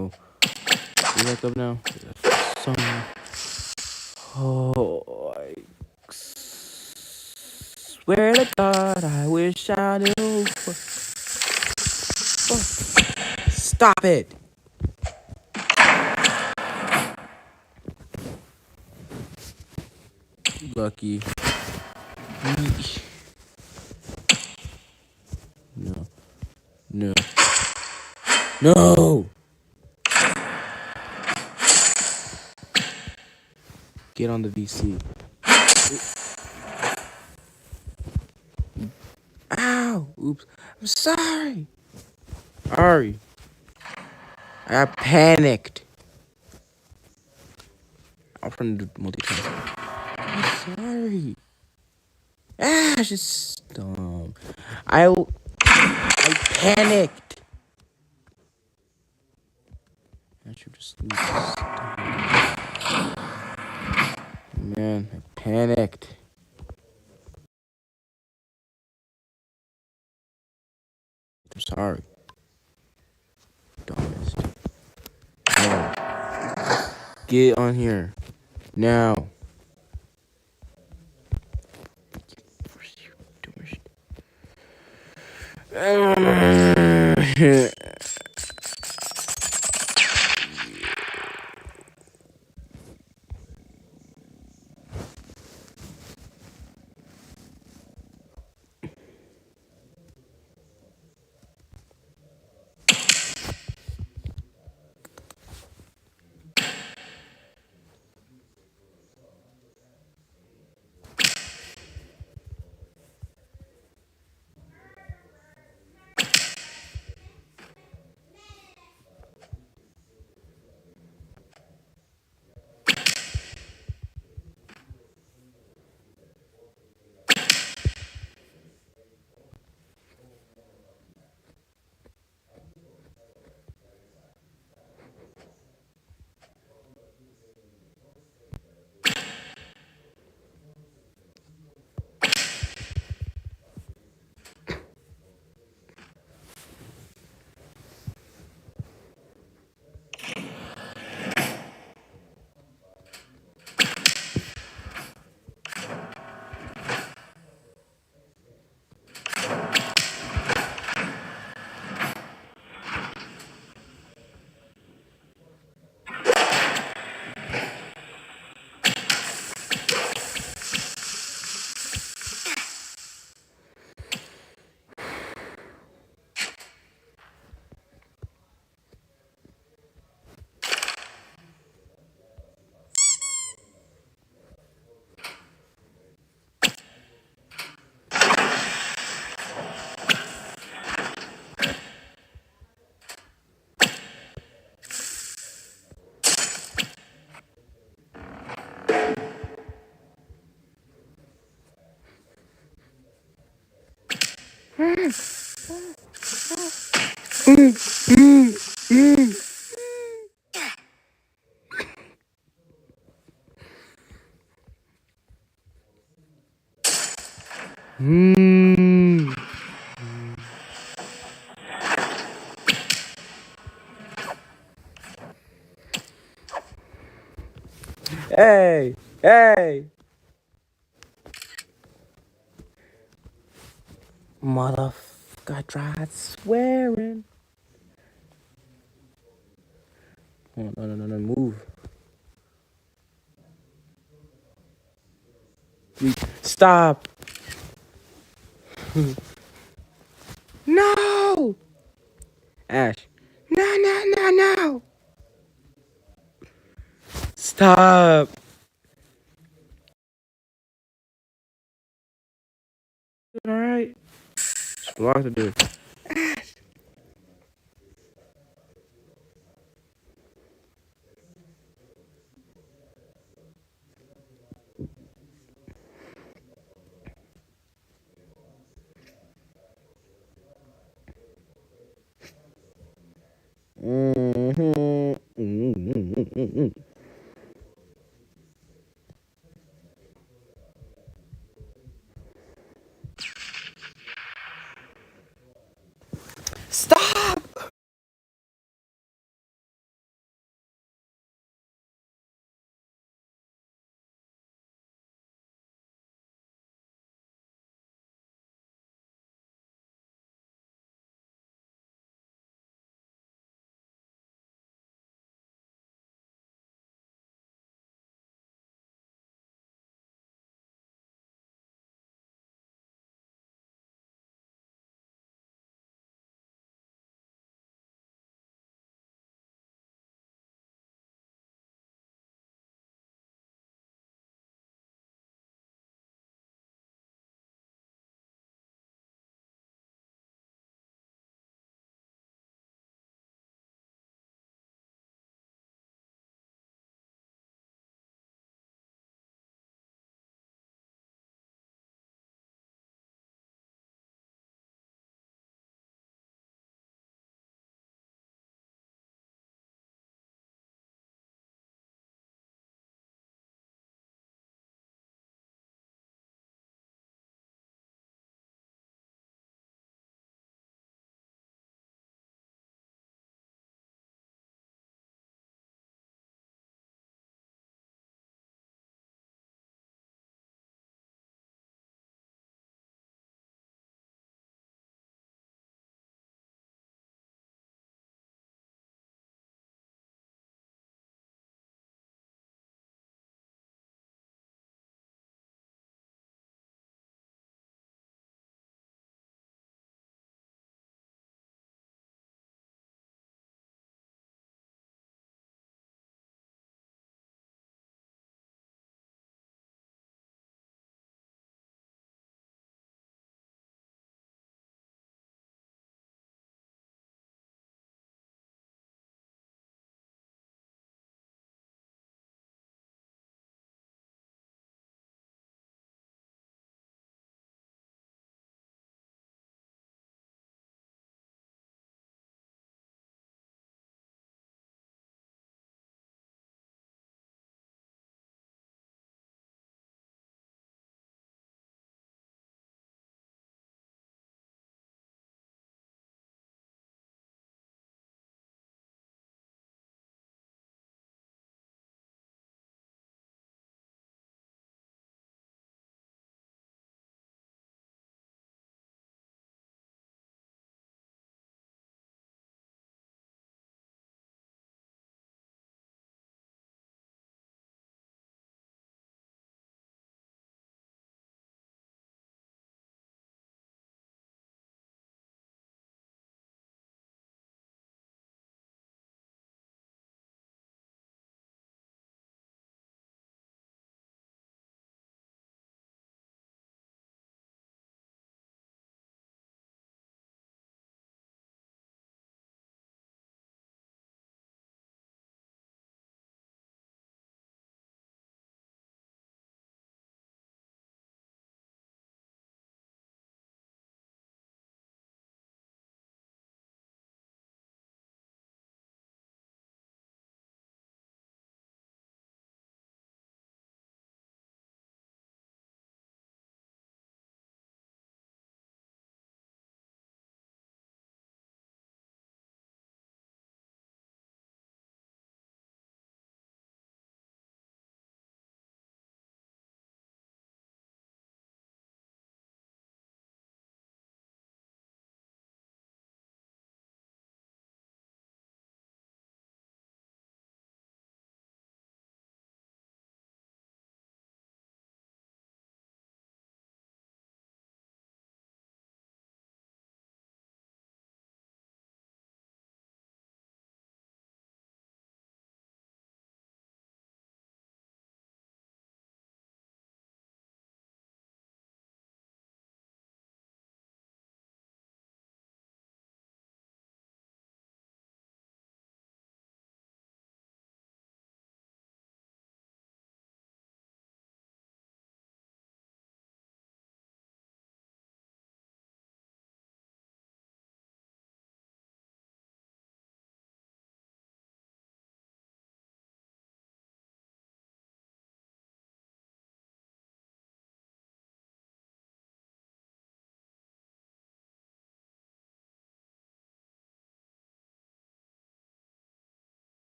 no. You back up now? Some. Oh, I swear to God, I wish I knew. Stop it! Lucky. No. No. No! Get on the VC. Ow! Oops. I'm sorry. Sorry. I got panicked. I'm trying to do multitasking. I'm sorry. Ah, just dumb. I panicked. I should just leave this. Man, I panicked. I'm sorry. Dumbest. No. Get on here. Now. Hey! Hey! Motherfucker, I tried swearing. Oh, no, move. Stop. No! Ash. No. Stop. Alright. Just block the dude. Stop!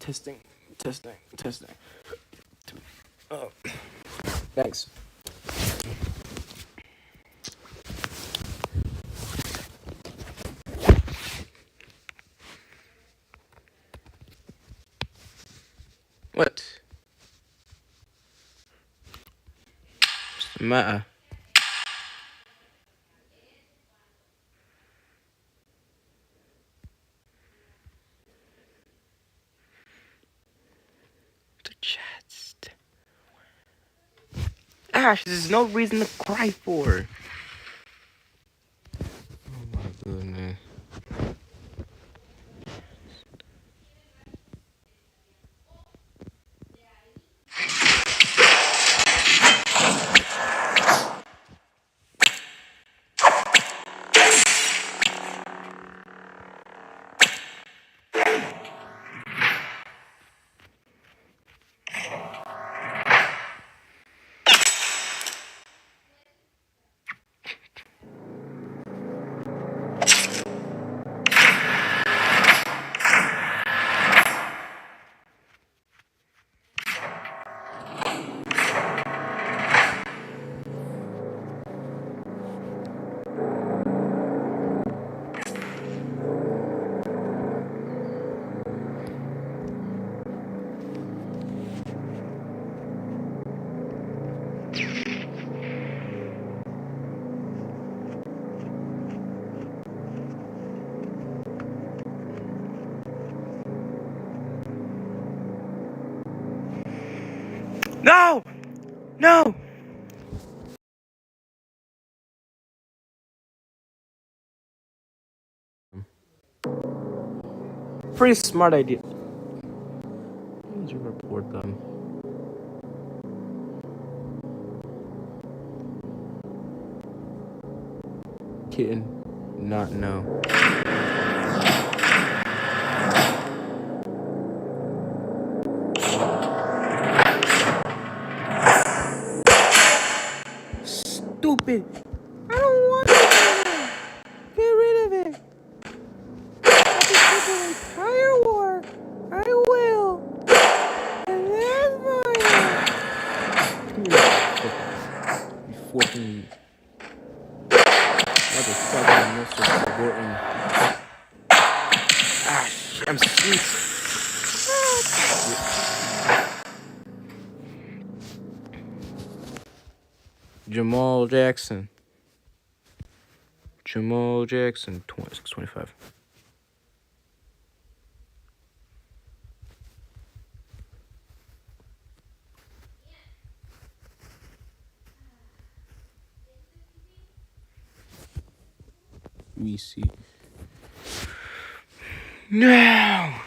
Testing. Oh. Thanks. What? What's the matter? The chest. Ash, there's no reason to cry for. Oh my goodness. No! No! Pretty smart idea. Where's your report them? Kitten, not know. Stupid! I don't want it! Get rid of it! I can keep an entire war! I will! And that's mine! You fucking motherfucking Mr. Gordon. Ah, shit, I'm sneezing. Jamal Jackson, 26-25. We see. Now.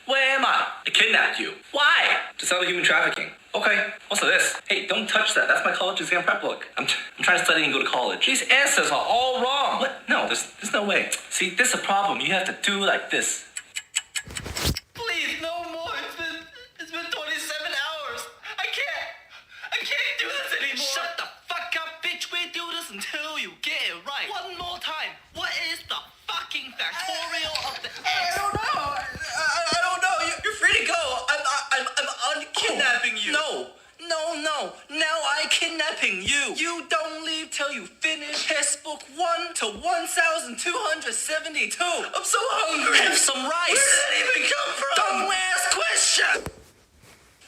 Where am I? I kidnapped you. Why? To settle human trafficking. Okay, what's this? Hey, don't touch that. That's my college exam prep book. I'm trying to study and go to college. These answers are all wrong. What? No, there's no way. See, this is a problem. You have to do like this. Please, no more. It's been 27 hours. I can't do this anymore. Shut the fuck up, bitch. We do this until you get it right. One more time. What is the fucking factorial of the X? I don't know. I don't know. You're free to go. I'm unkidnapping you. No. Now I kidnapping you. You don't leave till you finish test book 1 to 1,272. I'm so hungry. Have some rice. Where did it even come from? Don't ask questions.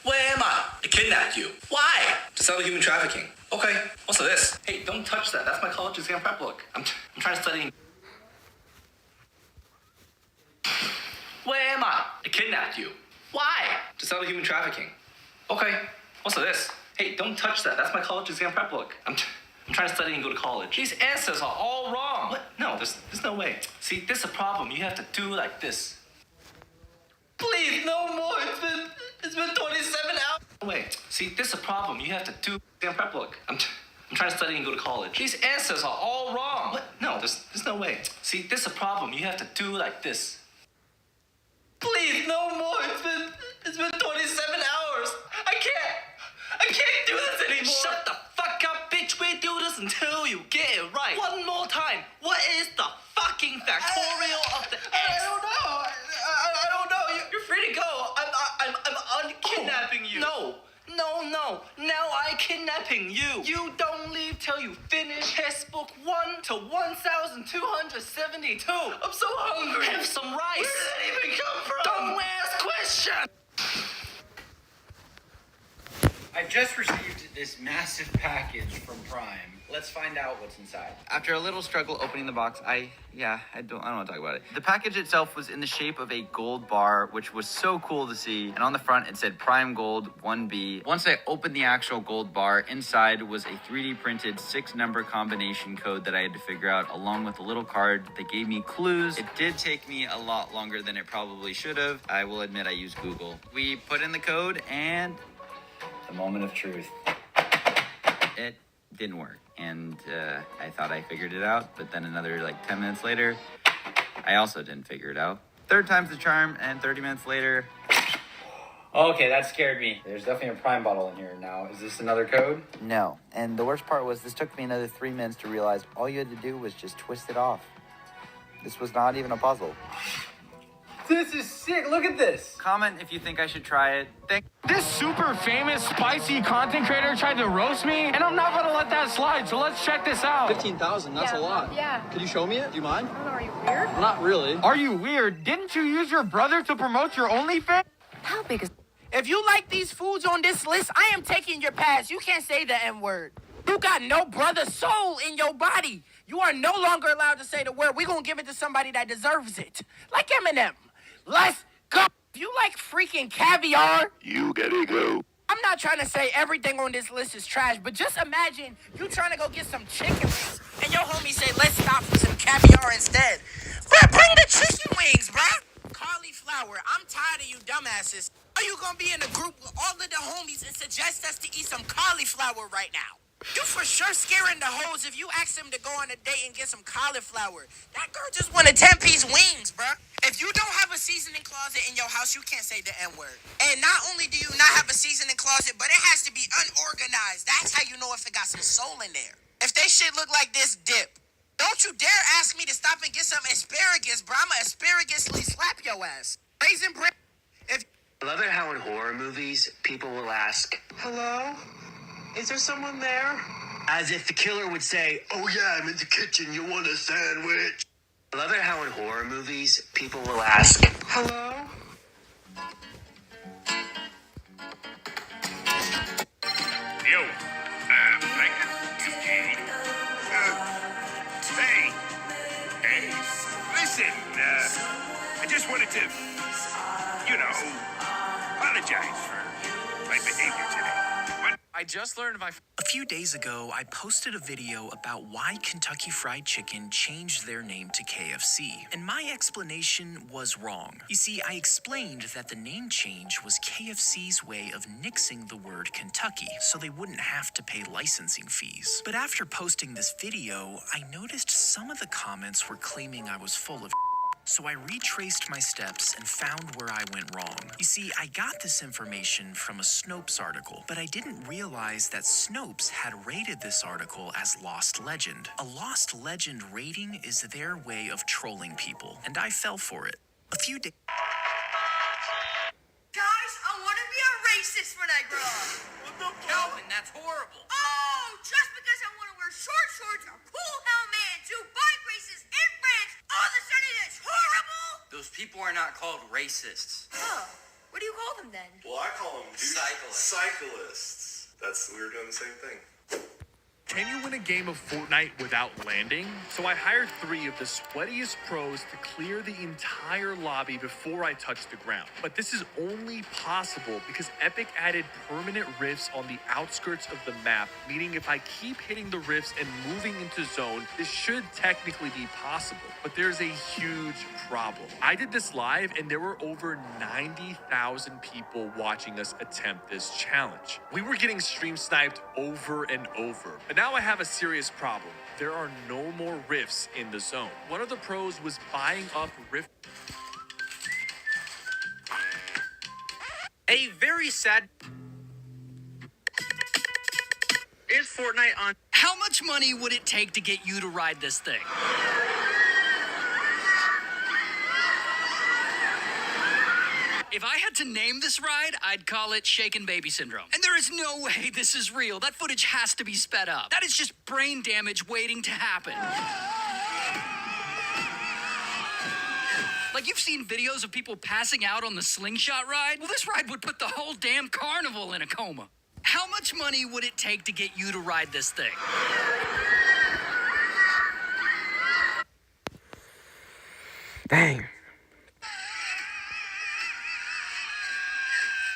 Where am I? I kidnapped you. Why? To settle human trafficking. Okay, what's this? Hey, don't touch that. That's my college exam prep book. I'm trying to study. Where am I? I kidnapped you. Why? To settle human trafficking. Okay, what's this? Hey, don't touch that. That's my college exam prep book. I'm I'm trying to study and go to college. These answers are all wrong. What? No, there's no way. See, this is a problem. You have to do like this. Please, no more. It's been 27 hours. Wait, see, this is a problem. You have to do damn prep work. I'm trying to study and go to college. These answers are all wrong. What? No, there's no way. See, this is a problem. You have to do like this. Please, no more. It's been 27 hours. I can't do this anymore. Shut the fuck up, bitch. We do this until you get it right. One more time. What is the fucking factorial of the x? I don't know. I don't know. You're free to go. I'm unkidnapping you. No. Now I kidnapping you. You don't leave till you finish textbook 1 to 1,272. I'm so hungry. Have some rice. Where did that even come from? Don't ask questions. I've just received this massive package from Prime. Let's find out what's inside. After a little struggle opening the box, I don't want to talk about it. The package itself was in the shape of a gold bar, which was so cool to see. And on the front, it said Prime Gold 1B. Once I opened the actual gold bar, inside was a 3D printed 6-number combination code that I had to figure out, along with a little card that gave me clues. It did take me a lot longer than it probably should have. I will admit I used Google. We put in the code and the moment of truth. It didn't work. And I thought I figured it out, but then another 10 minutes later, I also didn't figure it out. Third time's the charm, and 30 minutes later... Okay, that scared me. There's definitely a Prime bottle in here now. Is this another code? No. And the worst part was this took me another 3 minutes to realize all you had to do was just twist it off. This was not even a puzzle. This is sick. Look at this. Comment if you think I should try it. This super famous spicy content creator tried to roast me, and I'm not gonna let that slide, so let's check this out. 15,000, that's a lot. Yeah. Could you show me it? Do you mind? I don't know, are you weird? Not really. Are you weird? Didn't you use your brother to promote your OnlyFans? How big is... If you like these foods on this list, I am taking your pass. You can't say the N-word. You got no brother soul in your body. You are no longer allowed to say the word. We're gonna give it to somebody that deserves it. Like Eminem. Let's go. If you like freaking caviar, You gotta go. I'm not trying to say everything on this list is trash, but just imagine you trying to go get some chicken wings, and your homie say, let's stop for some caviar instead. Bruh, bring the chicken wings, bruh. Cauliflower, I'm tired of you dumbasses. Are you gonna be in a group with all of the homies and suggest us to eat some cauliflower right now? You for sure scaring the hoes if you ask them to go on a date and get some cauliflower. That girl just wanted 10-piece wings, bruh. If you don't have a seasoning closet in your house, you can't say the N-word. And not only do you not have a seasoning closet, but it has to be unorganized. That's how you know if it got some soul in there. If they shit look like this, dip. Don't you dare ask me to stop and get some asparagus, bruh. I'ma asparagously slap your ass. Raisin bread. I love it how in horror movies, people will ask, hello? Is there someone there? As if the killer would say, oh yeah, I'm in the kitchen, you want a sandwich? I love it how in horror movies, people will ask, hello? Yo, blanket, Eugene. Hey, listen, I just wanted to, apologize for my behavior today. I just learned A few days ago, I posted a video about why Kentucky Fried Chicken changed their name to KFC. And my explanation was wrong. You see, I explained that the name change was KFC's way of nixing the word Kentucky, so they wouldn't have to pay licensing fees. But after posting this video, I noticed some of the comments were claiming I was full of so I retraced my steps and found where I went wrong. You see, I got this information from a Snopes article, but I didn't realize that Snopes had rated this article as Lost Legend. A Lost Legend rating is their way of trolling people, and I fell for it. A few days... Guys, I want to be a racist when I grow up. Calvin, that's horrible. Oh, just because I want to wear short shorts, a cool helmet, and do bike races in France, all of a sudden it's horrible? Those people are not called racists. Oh, what do you call them then? Well, I call them Cyclists. cyclists. We were doing the same thing. can you win a game of Fortnite without landing? So I hired 3 of the sweatiest pros to clear the entire lobby before I touched the ground. But this is only possible because Epic added permanent rifts on the outskirts of the map, meaning if I keep hitting the rifts and moving into zone, this should technically be possible. But there's a huge problem. I did this live and there were over 90,000 people watching us attempt this challenge. We were getting stream sniped over and over. But now I have a serious problem. There are no more rifts in the zone. One of the pros was buying up rift. A very sad. Is Fortnite on? How much money would it take to get you to ride this thing? If I had to name this ride, I'd call it Shaken Baby Syndrome. And there is no way this is real. That footage has to be sped up. That is just brain damage waiting to happen. Like, you've seen videos of people passing out on the slingshot ride? Well, this ride would put the whole damn carnival in a coma. How much money would it take to get you to ride this thing? Dang.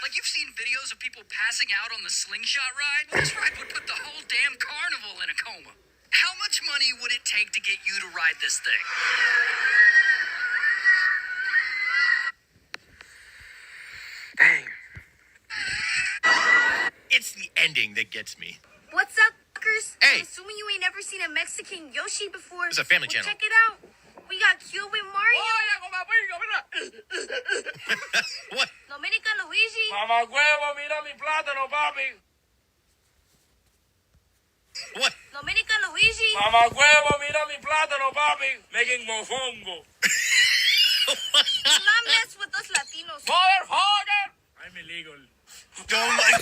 Like, you've seen videos of people passing out on the slingshot ride? Well, this ride would put the whole damn carnival in a coma. How much money would it take to get you to ride this thing? Dang. It's the ending that gets me. What's up, fuckers? Hey. I'm assuming you ain't never seen a Mexican Yoshi before. It's a family channel. Check it out. We got Cube and Mario. What? Dominican Luigi. Mamá huevo, mira mi plátano, papi. What? Dominican Luigi. Mamá huevo, mira mi plátano, papi. Making mofongo. Do not mess with us Latinos. Motherfucker! I'm illegal. Don't like.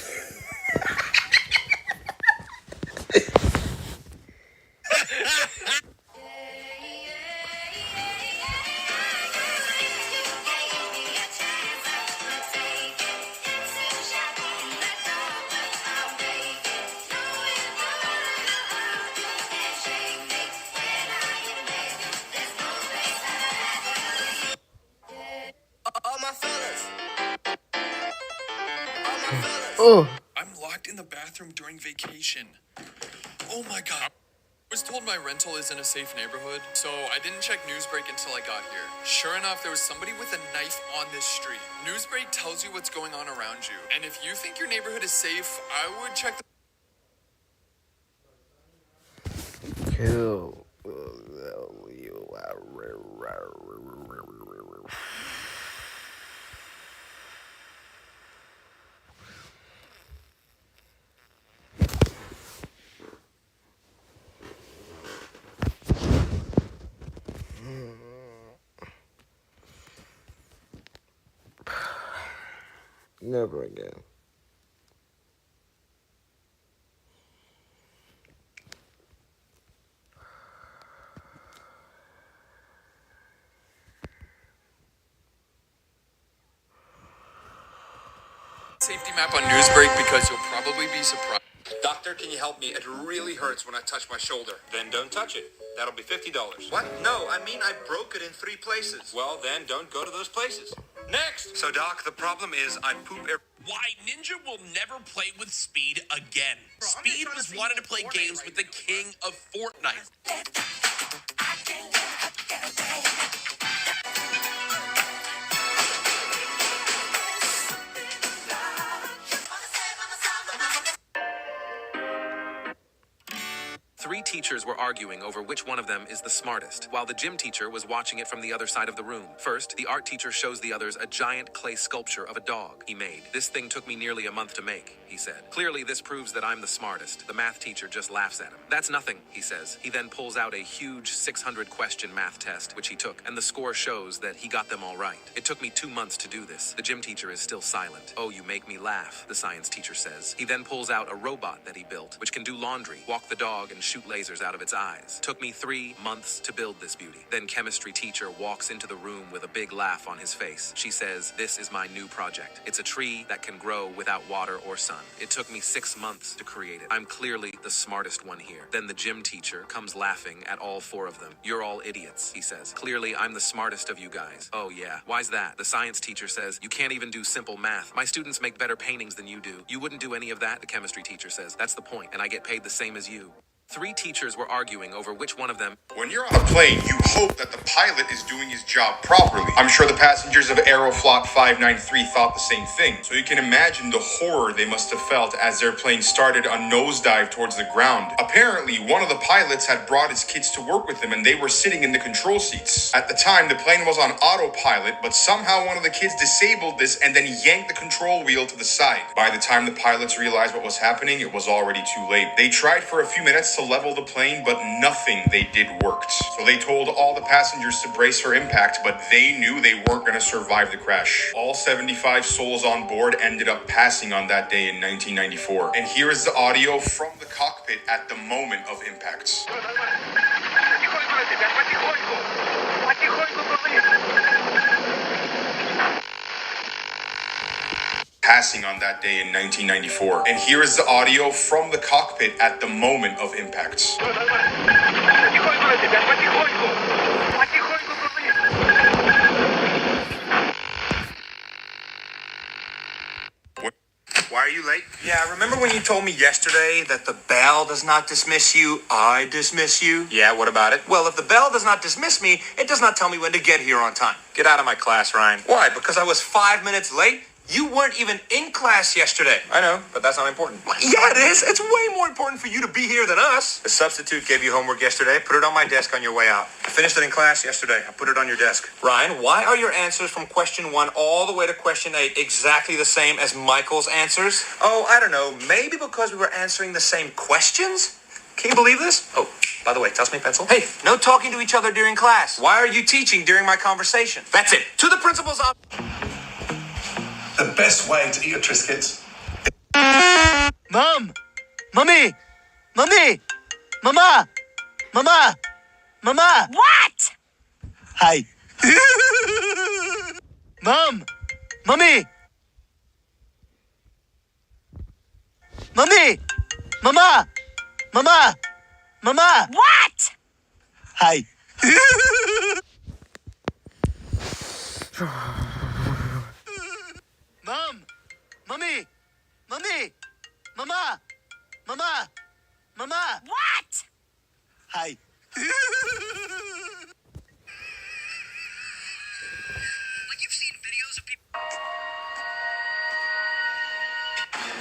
Oh. I'm locked in the bathroom during vacation. Oh my god. I was told my rental is in a safe neighborhood, so I didn't check Newsbreak until I got here. Sure enough, there was somebody with a knife on this street. Newsbreak tells you what's going on around you, and if you think your neighborhood is safe, I would check the... Kill. Never again. safety map on Newsbreak because you'll probably be surprised. Doctor, can you help me? It really hurts when I touch my shoulder. Then don't touch it. That'll be $50. What? No, I mean I broke it in 3 places. Well, then don't go to those places. Next! So, Doc, the problem is I poop Why Ninja will never play with Speed again. Speed was wanted to play games with the king of Fortnite. Three teachers were arguing over which one of them is the smartest, while the gym teacher was watching it from the other side of the room. First, the art teacher shows the others a giant clay sculpture of a dog he made. This thing took me nearly a month to make, he said. Clearly, this proves that I'm the smartest. The math teacher just laughs at him. That's nothing, he says. He then pulls out a huge 600-question math test, which he took, and the score shows that he got them all right. It took me 2 months to do this. The gym teacher is still silent. Oh, you make me laugh, the science teacher says. He then pulls out a robot that he built, which can do laundry, walk the dog, and shoot lasers out of its eyes. Took me 3 months to build this beauty. Then chemistry teacher walks into the room with a big laugh on his face. She says, "This is my new project. It's a tree that can grow without water or sun. It took me 6 months to create it. I'm clearly the smartest one here." Then the gym teacher comes laughing at all 4 of them. "You're all idiots," he says. "Clearly, I'm the smartest of you guys." "Oh yeah, why's that?" The science teacher says, "You can't even do simple math. My students make better paintings than you do." "You wouldn't do any of that," the chemistry teacher says. "That's the point, and I get paid the same as you." 3 teachers were arguing over which one of them. When you're on a plane, you hope that the pilot is doing his job properly. I'm sure the passengers of Aeroflot 593 thought the same thing. So you can imagine the horror they must have felt as their plane started a nosedive towards the ground. Apparently, one of the pilots had brought his kids to work with him and they were sitting in the control seats. At the time, the plane was on autopilot, but somehow one of the kids disabled this and then yanked the control wheel to the side. By the time the pilots realized what was happening, it was already too late. They tried for a few minutes to level the plane, but nothing they did worked. So they told all the passengers to brace for impact, but they knew they weren't going to survive the crash. All 75 souls on board ended up passing on that day in 1994. And here is the audio from the cockpit at the moment of impact. Passing on that day in 1994. And here is the audio from the cockpit at the moment of impact. Why are you late? Yeah, remember when you told me yesterday that the bell does not dismiss you, I dismiss you? Yeah, what about it? Well, if the bell does not dismiss me, it does not tell me when to get here on time. Get out of my class, Ryan. Why? Because I was 5 minutes late? You weren't even in class yesterday. I know, but that's not important. Yeah, it is. It's way more important for you to be here than us. The substitute gave you homework yesterday. Put it on my desk on your way out. I finished it in class yesterday. I put it on your desk. Ryan, why are your answers from question 1 all the way to question 8 exactly the same as Michael's answers? Oh, I don't know. Maybe because we were answering the same questions? Can you believe this? Oh, by the way, toss me a pencil. Hey, no talking to each other during class. Why are you teaching during my conversation? That's it. To the principal's office. The best way to eat your Triscuits. Mom! Mommy! Mommy! Mama! Mama! Mama! What? Hi. Mom! Mommy! Mommy! Mama! Mama! Mama! What? Hi. Mom! Mommy! Mommy! Mama! Mama! Mama! What? Hi.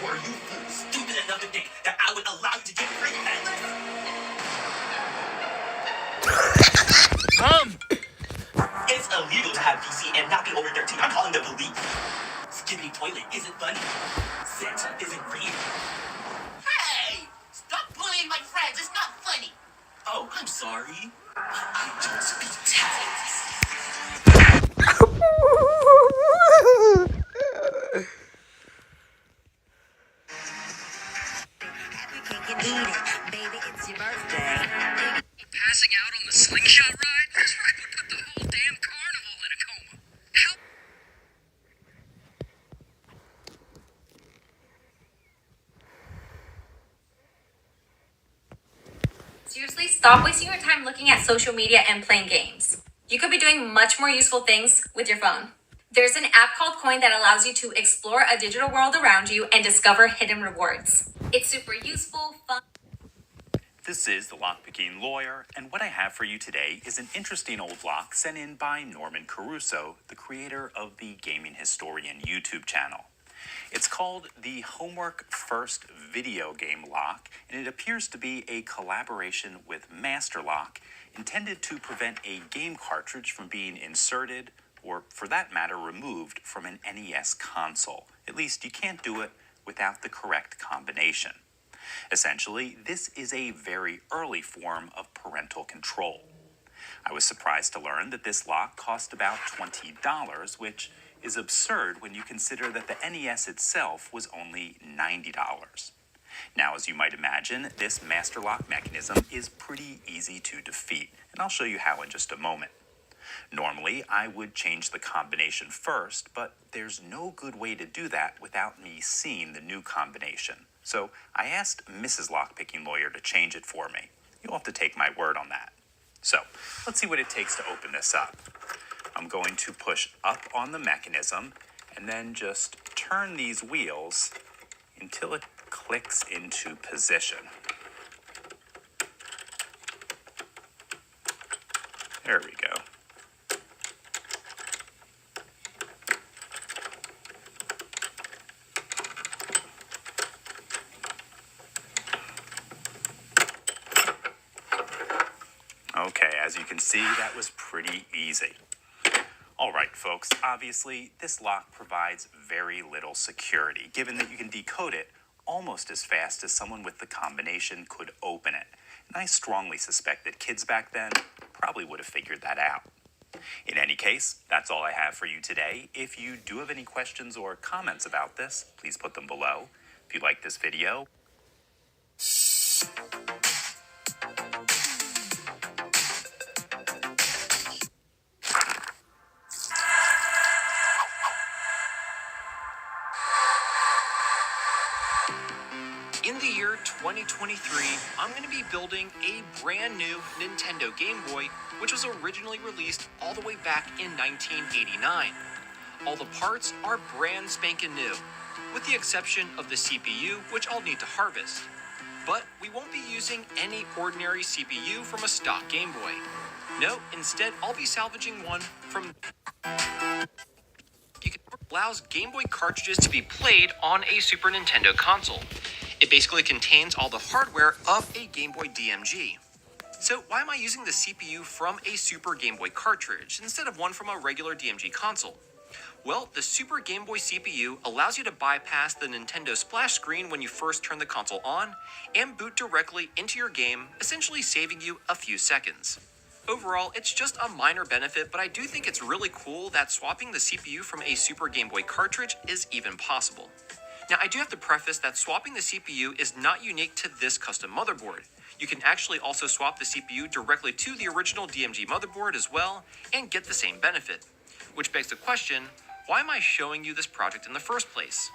Were you stupid enough to think that I would allow you to get free handless? Mom! It's illegal to have PC and not be over 13. I'm calling the police. Skipping toilet isn't funny. Sex isn't real. Hey! Stop bullying my friends. It's not funny. Oh, I'm sorry. I don't speak tags. Baby, it's your birthday. Passing out on the slingshot ride? That's right, would put the whole damn carnival in a coma. Help! Seriously, stop wasting your time looking at social media and playing games. You could be doing much more useful things with your phone. There's an app called Coin that allows you to explore a digital world around you and discover hidden rewards. It's super useful, fun. This is the Lockpicking Lawyer, and what I have for you today is an interesting old lock sent in by Norman Caruso, the creator of the Gaming Historian YouTube channel. It's called the Homework First video game lock, and it appears to be a collaboration with Master Lock, intended to prevent a game cartridge from being inserted, or for that matter, removed from an NES console. At least you can't do it without the correct combination. Essentially, this is a very early form of parental control. I was surprised to learn that this lock cost about $20, which is absurd when you consider that the NES itself was only $90. Now, as you might imagine, this master lock mechanism is pretty easy to defeat, and I'll show you how in just a moment. Normally, I would change the combination first, but there's no good way to do that without me seeing the new combination. So I asked Mrs. Lockpicking Lawyer to change it for me. You'll have to take my word on that. So let's see what it takes to open this up. I'm going to push up on the mechanism and then just turn these wheels until it clicks into position. There we go. Okay, as you can see, that was pretty easy. All right, folks, obviously, this lock provides very little security, given that you can decode it almost as fast as someone with the combination could open it. And I strongly suspect that kids back then probably would have figured that out. In any case, that's all I have for you today. If you do have any questions or comments about this, please put them below. If you like this video, In the year 2023, I'm going to be building a brand new Nintendo Game Boy, which was originally released all the way back in 1989. All the parts are brand spanking new, with the exception of the CPU, which I'll need to harvest. But we won't be using any ordinary CPU from a stock Game Boy. No, instead I'll be salvaging one from... allows Game Boy cartridges to be played on a Super Nintendo console. It basically contains all the hardware of a Game Boy DMG. So why am I using the CPU from a Super Game Boy cartridge instead of one from a regular DMG console? Well, the Super Game Boy CPU allows you to bypass the Nintendo splash screen when you first turn the console on and boot directly into your game, essentially saving you a few seconds. Overall, it's just a minor benefit, but I do think it's really cool that swapping the CPU from a Super Game Boy cartridge is even possible. Now, I do have to preface that swapping the CPU is not unique to this custom motherboard. You can actually also swap the CPU directly to the original DMG motherboard as well and get the same benefit. Which begs the question, why am I showing you this project in the first place?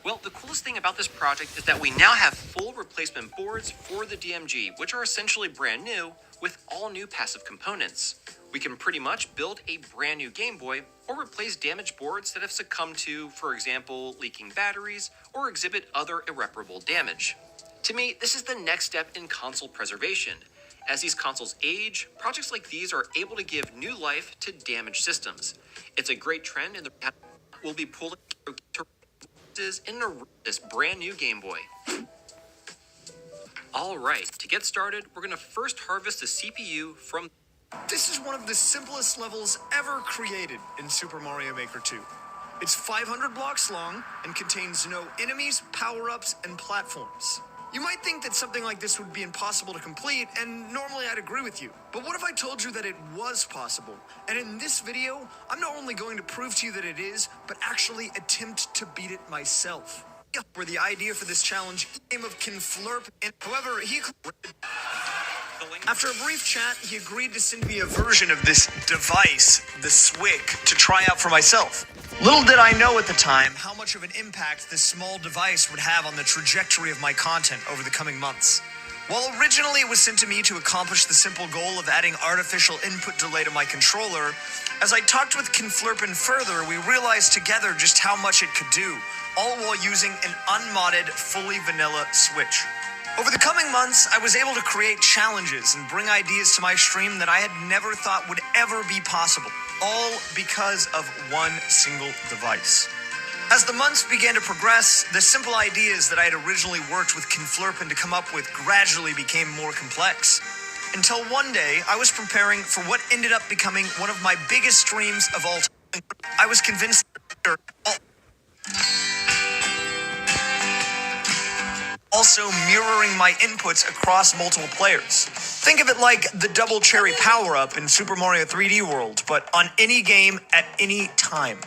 Well, the coolest thing about this project is that we now have full replacement boards for the DMG, which are essentially brand new with all new passive components. We can pretty much build a brand new Game Boy or replace damaged boards that have succumbed to, for example, leaking batteries or exhibit other irreparable damage. To me, this is the next step in console preservation. As these consoles age, projects like these are able to give new life to damaged systems. It's a great trend, and we'll be pulling in this brand new Game Boy. Alright, to get started, we're going to first harvest the CPU from... This is one of the simplest levels ever created in Super Mario Maker 2. It's 500 blocks long and contains no enemies, power-ups, and platforms. You might think that something like this would be impossible to complete, and normally I'd agree with you. But what if I told you that it was possible? And in this video, I'm not only going to prove to you that it is, but actually attempt to beat it myself. Where the idea for this challenge came of Kinflurp, and however, after a brief chat, he agreed to send me a version of this device, the SWIC, to try out for myself. Little did I know at the time how much of an impact this small device would have on the trajectory of my content over the coming months. While originally it was sent to me to accomplish the simple goal of adding artificial input delay to my controller, as I talked with Kinflurpin further, we realized together just how much it could do, all while using an unmodded, fully vanilla Switch. Over the coming months, I was able to create challenges and bring ideas to my stream that I had never thought would ever be possible, all because of one single device. As the months began to progress, the simple ideas that I had originally worked with Kinflurpin to come up with gradually became more complex. Until one day, I was preparing for what ended up becoming one of my biggest streams of all time. I was convinced also mirroring my inputs across multiple players. Think of it like the double cherry power-up in Super Mario 3D World, but on any game at any time.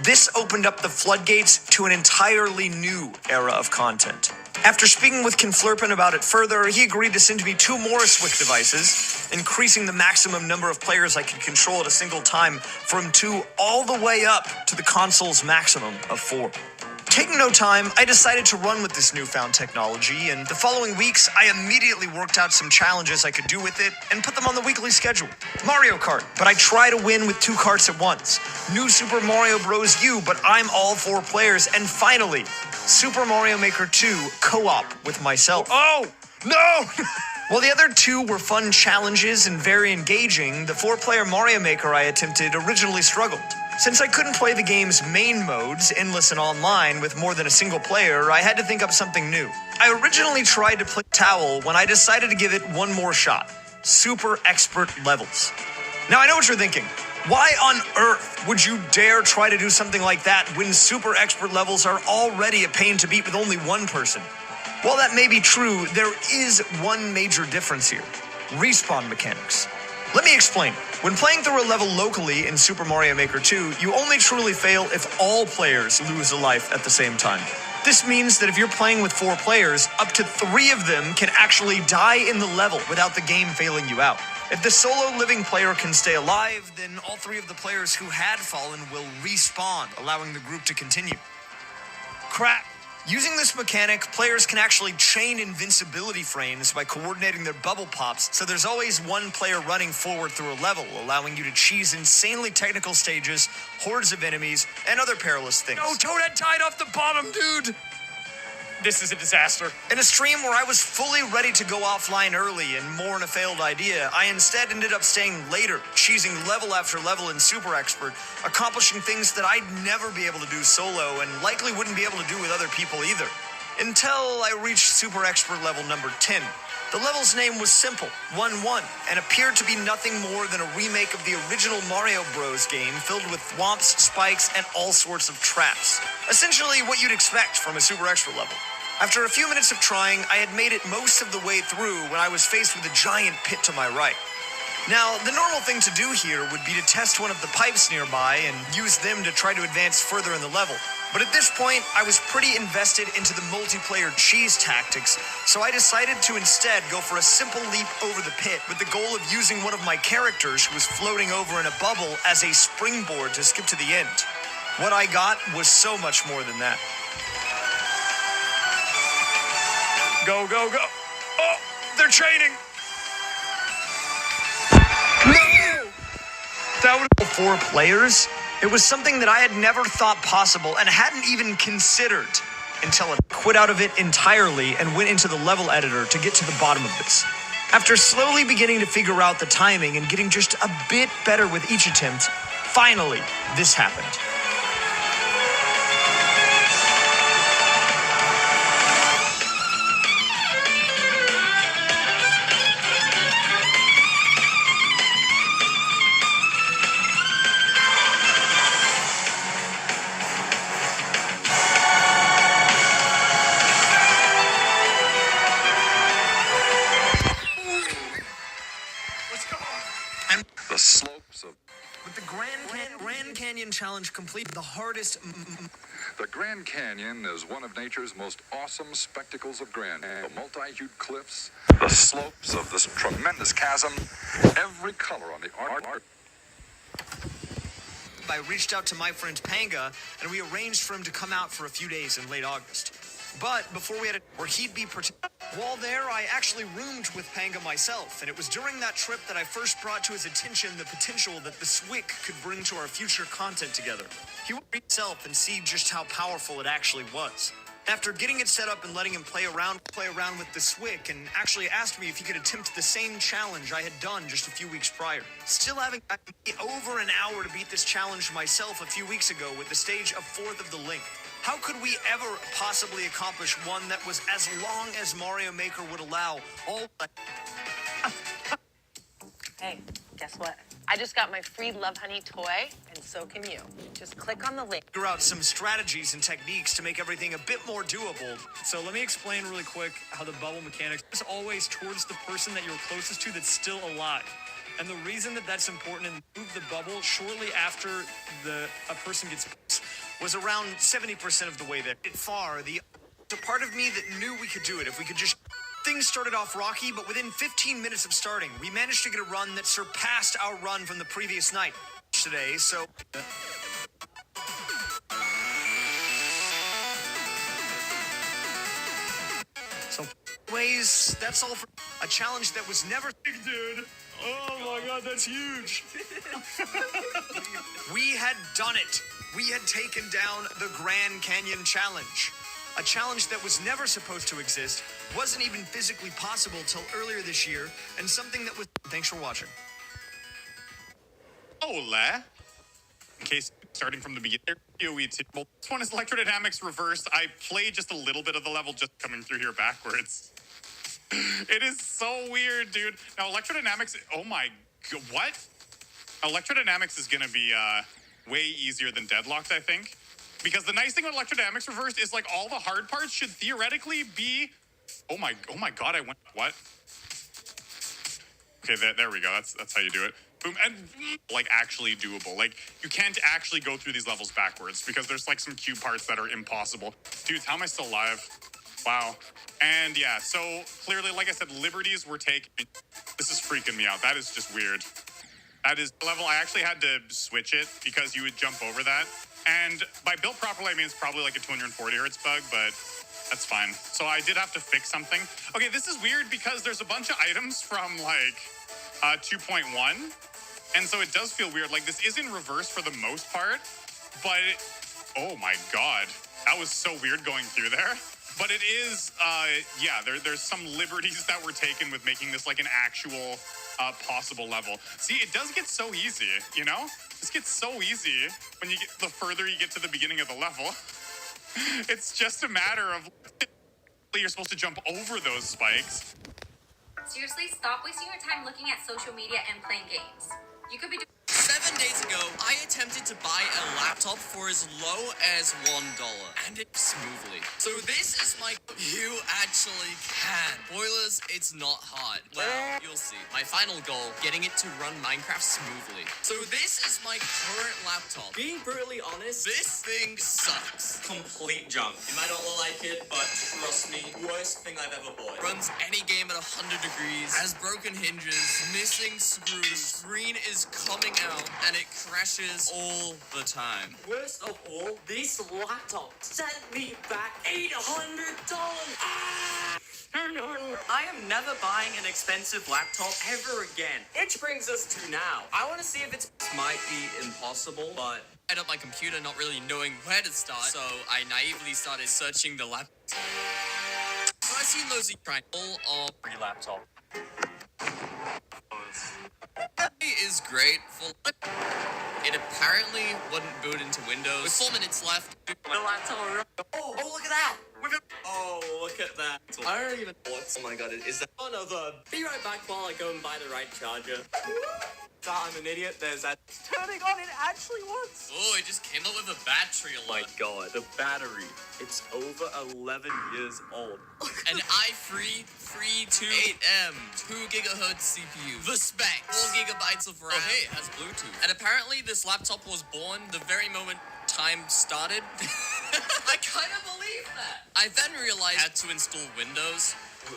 This opened up the floodgates to an entirely new era of content. After speaking with Conflurpin about it further, he agreed to send me 2 more SWIC devices, increasing the maximum number of players I could control at a single time from 2 all the way up to the console's maximum of 4. Taking no time, I decided to run with this newfound technology, and the following weeks, I immediately worked out some challenges I could do with it and put them on the weekly schedule. Mario Kart, but I try to win with 2 karts at once. New Super Mario Bros. U, but I'm all 4 players. And finally, Super Mario Maker 2 co-op with myself. Oh, no! While the other 2 were fun challenges and very engaging, the 4-player Mario Maker I attempted originally struggled. Since I couldn't play the game's main modes, endless and online, with more than a single player, I had to think up something new. I originally tried to play Towel when I decided to give it one more shot. Super Expert Levels. Now I know what you're thinking. Why on earth would you dare try to do something like that when Super Expert Levels are already a pain to beat with only 1 person? While that may be true, there is one major difference here. Respawn mechanics. Let me explain. When playing through a level locally in Super Mario Maker 2, you only truly fail if all players lose a life at the same time. This means that if you're playing with 4 players, up to 3 of them can actually die in the level without the game failing you out. If the solo living player can stay alive, then all 3 of the players who had fallen will respawn, allowing the group to continue. Crap. Using this mechanic, players can actually chain invincibility frames by coordinating their bubble pops, so there's always 1 player running forward through a level, allowing you to cheese insanely technical stages, hordes of enemies, and other perilous things. No, Toadette tied off the bottom, dude! This is a disaster. In a stream where I was fully ready to go offline early and mourn a failed idea, I instead ended up staying later, cheesing level after level in Super Expert, accomplishing things that I'd never be able to do solo and likely wouldn't be able to do with other people either. Until I reached Super Expert level number 10. The level's name was simple, 1-1, and appeared to be nothing more than a remake of the original Mario Bros. Game filled with thwomps, spikes, and all sorts of traps. Essentially what you'd expect from a Super Expert level. After a few minutes of trying, I had made it most of the way through when I was faced with a giant pit to my right. Now, the normal thing to do here would be to test one of the pipes nearby and use them to try to advance further in the level. But at this point, I was pretty invested into the multiplayer cheese tactics, so I decided to instead go for a simple leap over the pit with the goal of using one of my characters who was floating over in a bubble as a springboard to skip to the end. What I got was so much more than that. Go, go, go. Oh, they're chaining. No! That would 4 players? It was something that I had never thought possible and hadn't even considered until I quit out of it entirely and went into the level editor to get to the bottom of this. After slowly beginning to figure out the timing and getting just a bit better with each attempt, finally, this happened. The slopes of With the Grand Canyon Challenge complete, the hardest... the Grand Canyon is one of nature's most awesome spectacles of grand. The multi-hued cliffs, the slopes of this tremendous chasm, every color on the art. I reached out to my friend Panga, and we arranged for him to come out for a few days in late August. But before we had where he'd be while there, I actually roomed with Panga myself, and it was during that trip that I first brought to his attention the potential that the SWIC could bring to our future content together. He would read himself and see just how powerful it actually was. After getting it set up and letting him play around with the SWIC, and actually asked me if he could attempt the same challenge I had done just a few weeks prior. Still having over an hour to beat this challenge myself a few weeks ago with the stage of 4th of the length. How could we ever possibly accomplish one that was as long as Mario Maker would allow? Hey, guess what? I just got my free Love Honey toy, and so can you. Just click on the link. Figure out some strategies and techniques to make everything a bit more doable. So let me explain really quick how the bubble mechanics is always towards the person that you're closest to that's still alive. And the reason that that's important and move the bubble shortly after a person gets was around 70% of the way there. Far, the a part of me that knew we could do it if we could just... Things started off rocky, but within 15 minutes of starting, we managed to get a run that surpassed our run from the previous night today, so... So, ways, that's all for a challenge that was never... Dude. Oh my god, that's huge. We had done it. We had taken down the Grand Canyon Challenge. A challenge that was never supposed to exist, wasn't even physically possible till earlier this year, and something that was... Thanks for watching. Hola. In case starting from the beginning, well, this one is Electrodynamics reversed. I played just a little bit of the level just coming through here backwards. It is so weird, dude. Now, Electrodynamics... Oh my... What? Electrodynamics is going to be way easier than Deadlocked, I think. Because the nice thing about Electrodynamics reversed is, like, all the hard parts should theoretically be... Oh my god, I went... What? Okay, there we go. That's how you do it. Boom, and, like, actually doable. Like, you can't actually go through these levels backwards because there's, like, some cube parts that are impossible. Dudes, how am I still alive? Wow. And, yeah, so, clearly, like I said, liberties were taken. This is freaking me out. That is just weird. That is the level. I actually had to switch it because you would jump over that. And by built properly, I mean it's probably like a 240 hertz bug, but that's fine. So I did have to fix something. Okay, this is weird because there's a bunch of items from like 2.1. And so it does feel weird. Like this is in reverse for the most part, but oh my God, that was so weird going through there. But it is, yeah, there's some liberties that were taken with making this like an actual possible level. See, it does get so easy, you know? This gets so easy when you get the further you get to the beginning of the level. It's just a matter of you're supposed to jump over those spikes. Seriously, stop wasting your time looking at social media and playing games. You could be doing... 7 days ago, I attempted to buy a laptop for as low as $1, and it smoothly. So this is my... You actually can. Spoilers, it's not hard. Well, you'll see. My final goal, getting it to run Minecraft smoothly. So this is my current laptop. Being brutally honest, this thing sucks. Complete junk. You might not like it, but trust me, worst thing I've ever bought. Runs any game at 100 degrees, has broken hinges, missing screws, screen is coming out, and it crashes all the time. Worst of all, this laptop sent me back $800. I am never buying an expensive laptop ever again. Which brings us to now. I want to see if it's might be impossible, but I up my computer not really knowing where to start, so I naively started searching the laptop. So I seen those trying all of free laptop. Is great for... It apparently wouldn't boot into Windows. With 4 minutes left. The laptop. Oh, look at that! Oh, look at that. I don't even... What? Oh my god, is that... Oh no, be right back while I go and buy the right charger. I'm an idiot. There's that. Turning on, it actually works. Oh, it just came up with a battery alert. My god, the battery. It's over 11 years old. An i3 3208M 2 gigahertz CPU. The spec. 4 gigabytes of RAM. Oh, hey, it has Bluetooth. And apparently this laptop was born the very moment time started. I kind of believe that. I then realized I had to install Windows.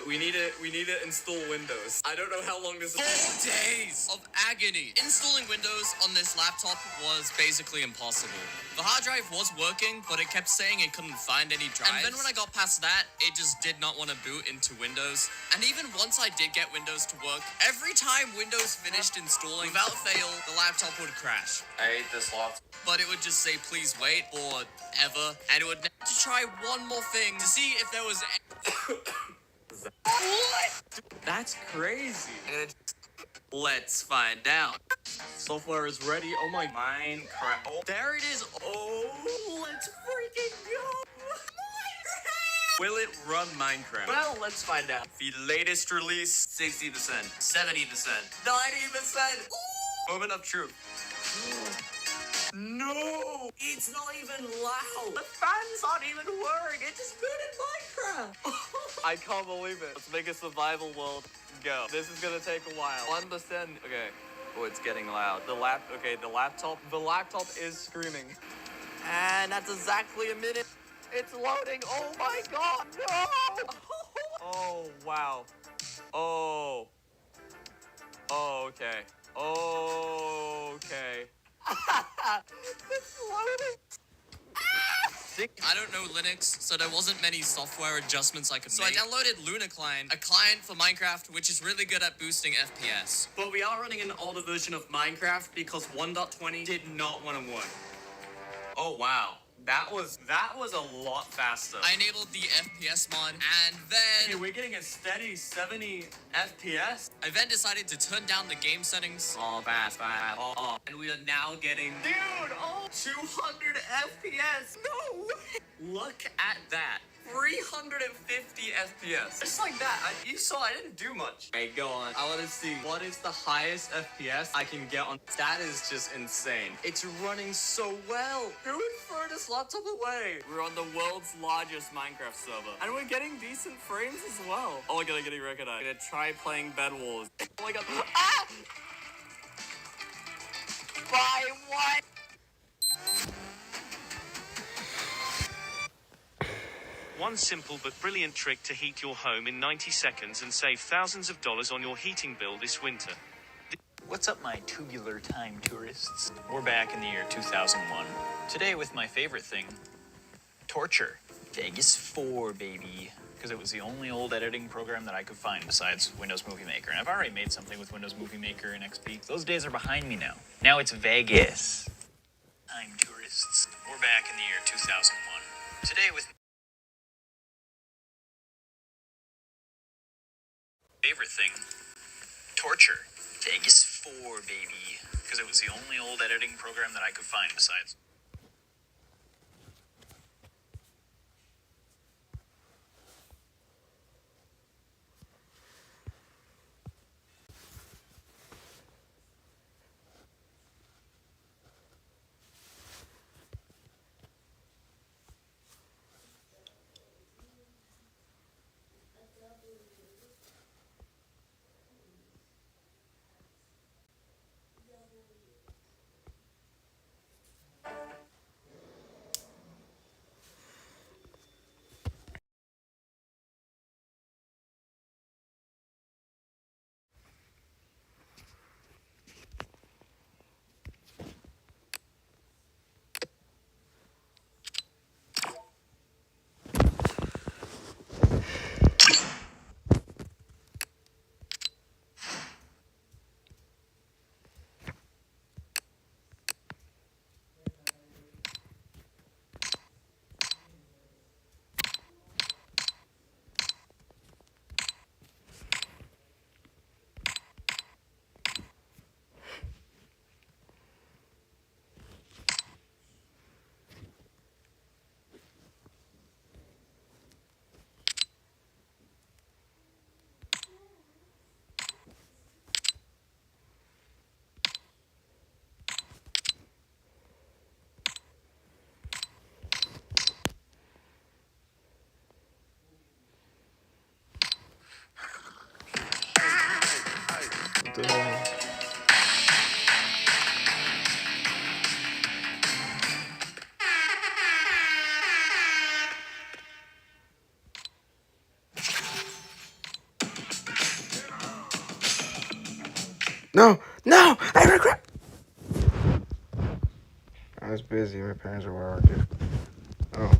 We need to install Windows. I don't know how long this is. 4 days of agony. Installing Windows on this laptop was basically impossible. The hard drive was working, but it kept saying it couldn't find any drives. And then when I got past that, it just did not want to boot into Windows. And even once I did get Windows to work, every time Windows finished installing, without fail, the laptop would crash. I hate this laptop. But it would just say, please wait, or ever. And it would have to try one more thing to see if there was... What? That's crazy. Let's find out. Software is ready. Oh my Minecraft. Oh, there it is. Oh, let's freaking go. Will it run Minecraft? Well, let's find out. The latest release, 60%, 70%, 90%. Moment of truth. No! It's not even loud! The fans aren't even whirring! It just booted Minecraft! I can't believe it. Let's make a survival world. Go. This is gonna take a while. 1%. Okay. Oh, it's getting loud. The laptop is screaming. And that's exactly a minute. It's loading. Oh my god, no! Oh, wow. Oh. Oh, okay. Okay. It's loading. I don't know Linux, so there wasn't many software adjustments I could make. So I downloaded Luna Client, a client for Minecraft, which is really good at boosting FPS. But we are running an older version of Minecraft because 1.20 did not want to work. Oh, wow. That was a lot faster. I enabled the FPS mod, and then... Okay, we're getting a steady 70 FPS. I then decided to turn down the game settings. Oh, fast. And we are now getting... Dude, 200 FPS. No way. Look at that. 350 FPS. Just like that. You saw I didn't do much. Okay, go on. I want to see what is the highest FPS I can get on. That is just insane. It's running so well. Who would throw this laptop away? We're on the world's largest Minecraft server. And we're getting decent frames as well. Oh my god, I'm getting recognized. I'm gonna try playing Bed Wars. Oh my god. Ah! By what? One simple but brilliant trick to heat your home in 90 seconds and save thousands of dollars on your heating bill this winter. What's up, my tubular time tourists? We're back in the year 2001. Today with my favorite thing, torture. Vegas 4, baby. Because it was the only old editing program that I could find besides Windows Movie Maker. And I've already made something with Windows Movie Maker and XP. Those days are behind me now. Now it's Vegas. Time tourists. We're back in the year 2001. Today with favorite thing, torture. Vegas 4, baby. Because it was the only old editing program that I could find besides. No, I regret. I was busy. My parents were working. Oh.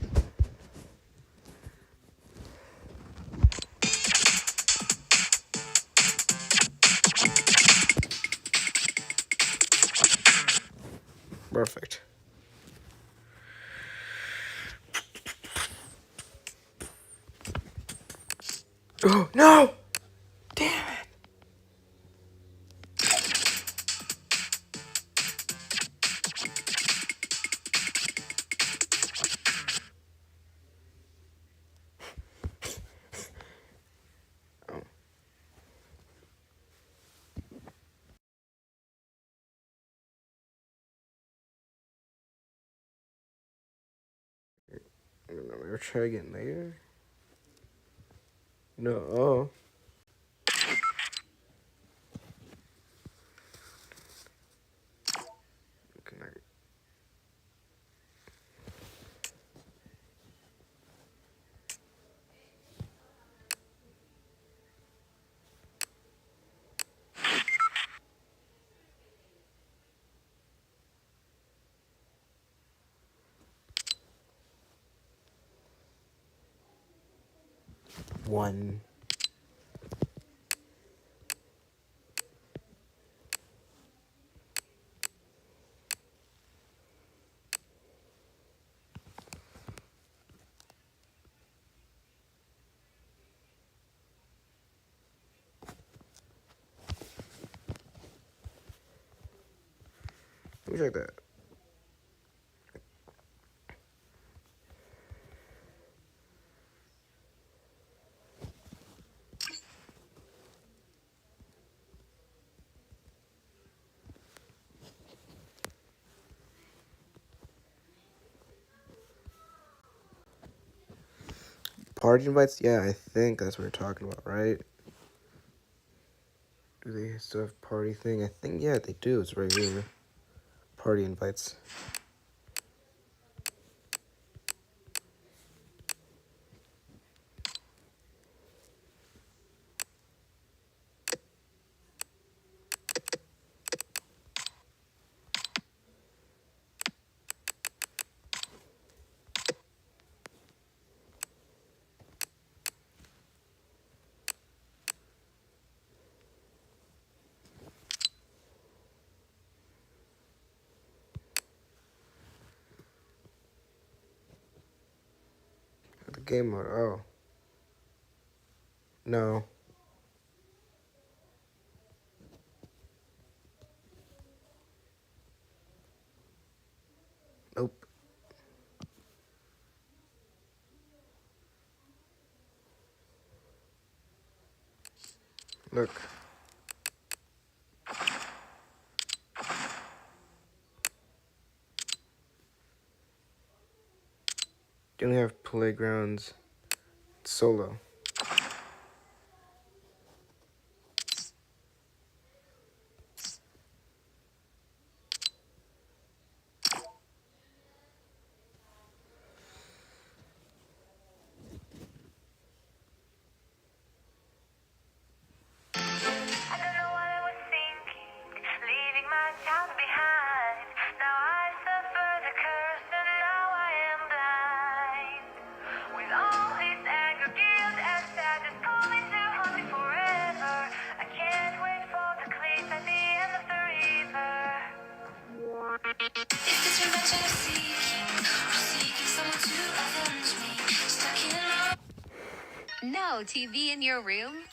Perfect. Oh, no! Damn it! We're trying again later. No. Oh. one. Let me check that. Party invites? Yeah, I think that's what we're talking about, right? Do they still have party thing? I think, yeah, they do. It's right here. Party invites. The game mode, oh. No. Nope. Look. You only have playgrounds solo. No TV in your room?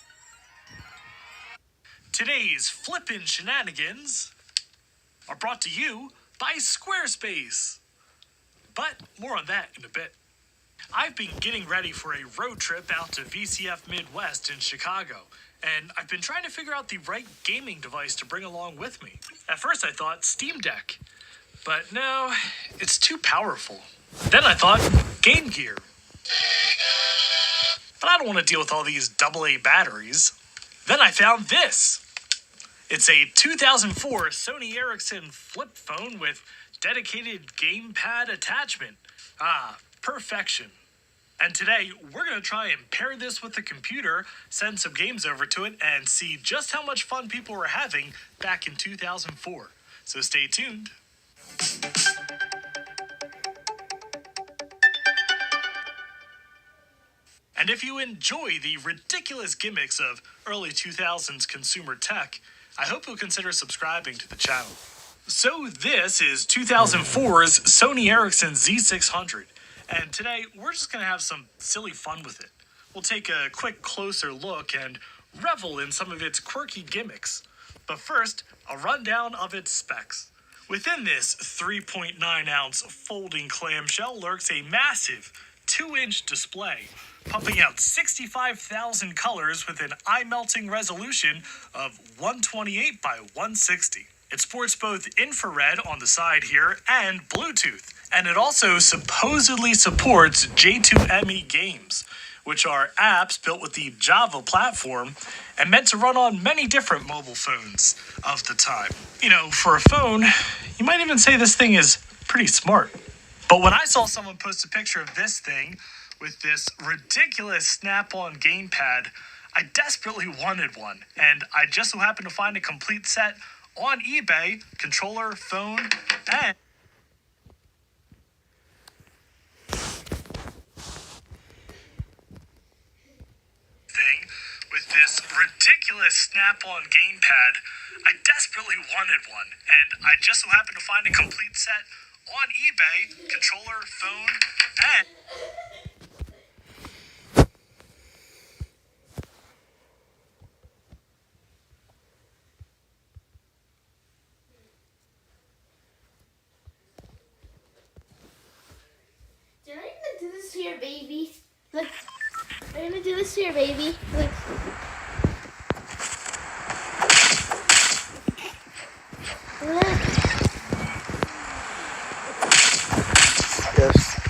Today's flippin' shenanigans are brought to you by Squarespace. But more on that in a bit. I've been getting ready for a road trip out to VCF Midwest in Chicago, and I've been trying to figure out the right gaming device to bring along with me. At first I thought Steam Deck, but no, it's too powerful. Then I thought Game Gear. But I don't want to deal with all these AA batteries. Then I found this. It's a 2004 Sony Ericsson flip phone with dedicated gamepad attachment. Ah, perfection. And today, we're going to try and pair this with the computer, send some games over to it, and see just how much fun people were having back in 2004. So stay tuned. And if you enjoy the ridiculous gimmicks of early 2000s consumer tech, I hope you'll consider subscribing to the channel. So this is 2004's Sony Ericsson Z600, and today we're just going to have some silly fun with it. We'll take a quick closer look and revel in some of its quirky gimmicks. But first, a rundown of its specs. Within this 3.9-ounce folding clamshell lurks a massive 2-inch display, pumping out 65,000 colors with an eye-melting resolution of 128 by 160. It sports both infrared on the side here and Bluetooth, and it also supposedly supports J2ME games, which are apps built with the Java platform and meant to run on many different mobile phones of the time. You know, for a phone, you might even say this thing is pretty smart. But when I saw someone post a picture of this thing with this ridiculous snap-on gamepad, I desperately wanted one, and I just so happened to find a complete set on eBay, controller, phone, and... with this ridiculous Snap-on gamepad. I desperately wanted one, and I just so happened to find a complete set on eBay, controller, phone, and... Did I even do this to your baby? Look, I'm gonna do this to your baby. Look. Look. Yes.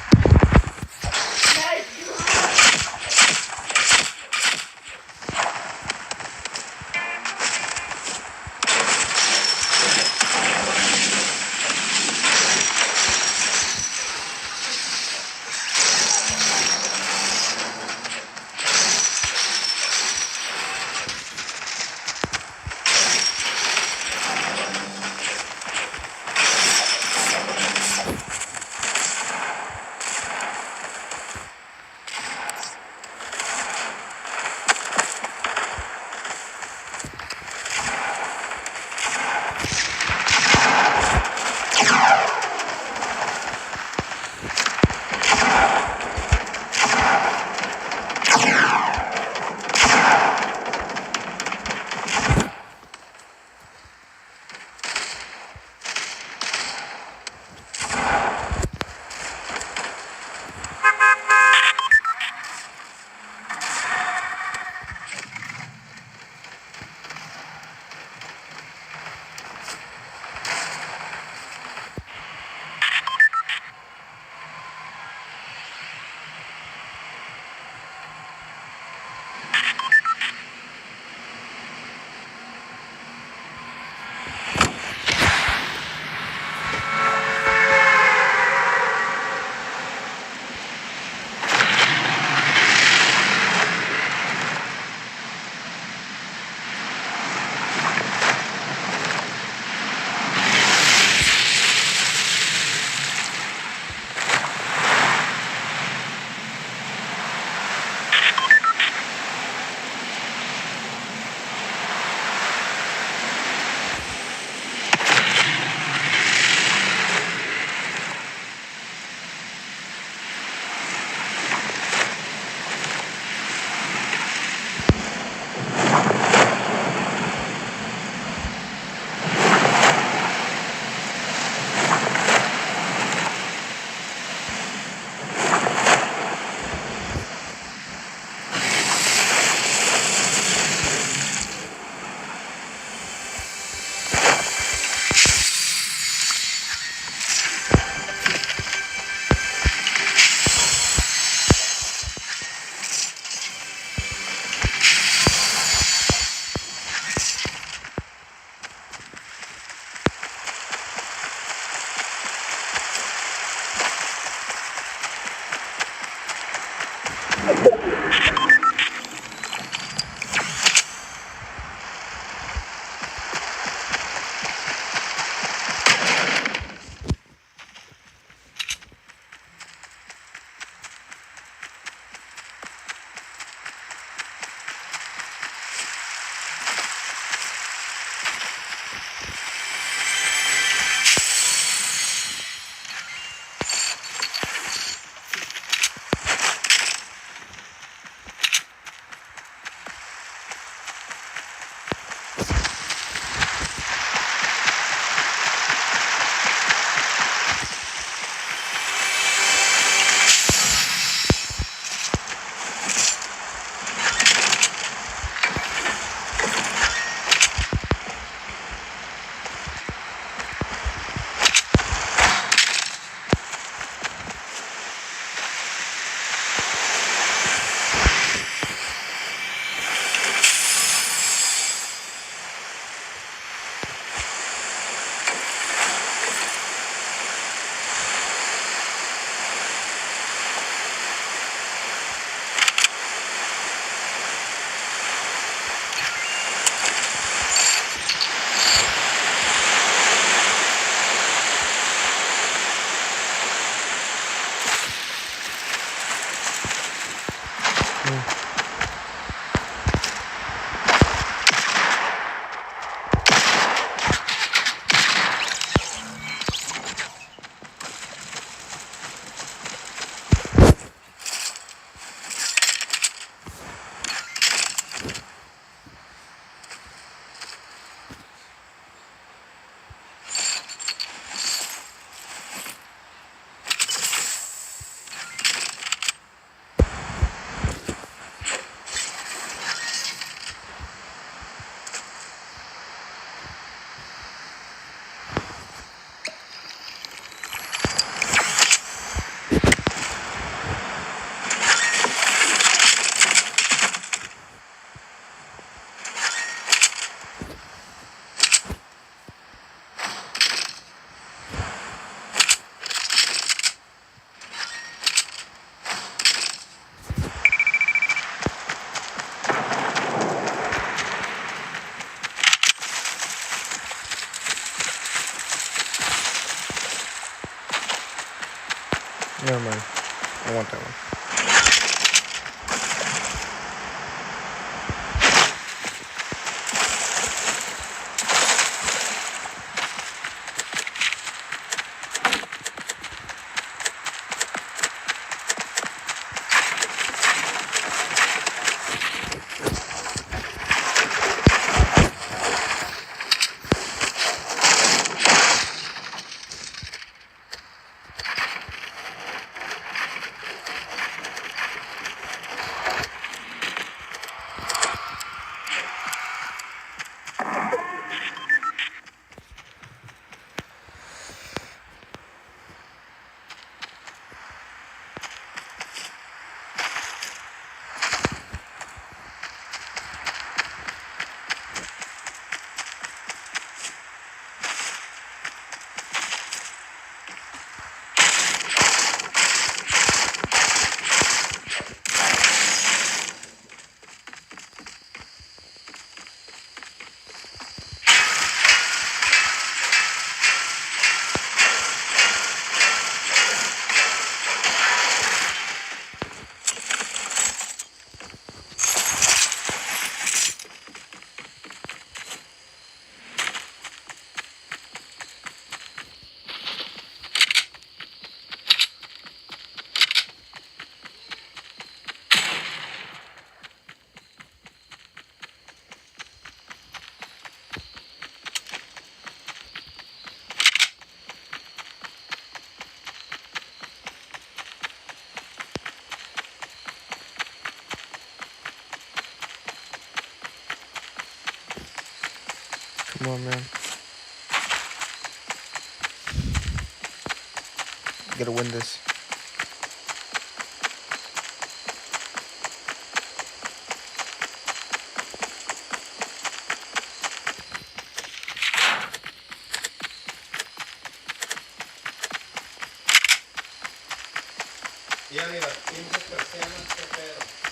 Never mind. I want that one. Come on, man. You gotta win this. Yeah, mira, 15 personas, qué pedo.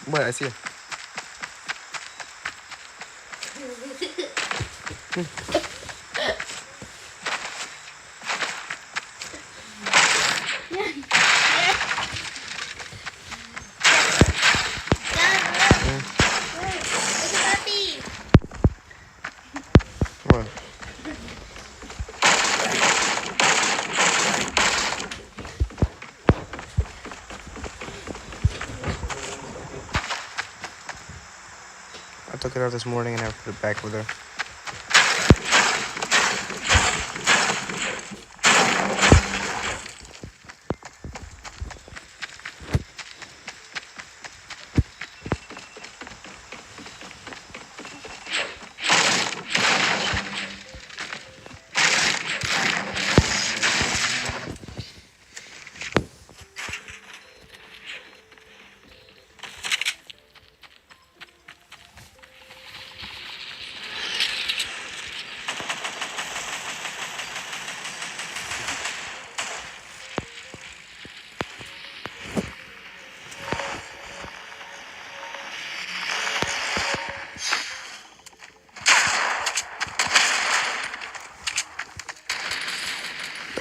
What? I see it. What? I took it out this morning and I put it back with her.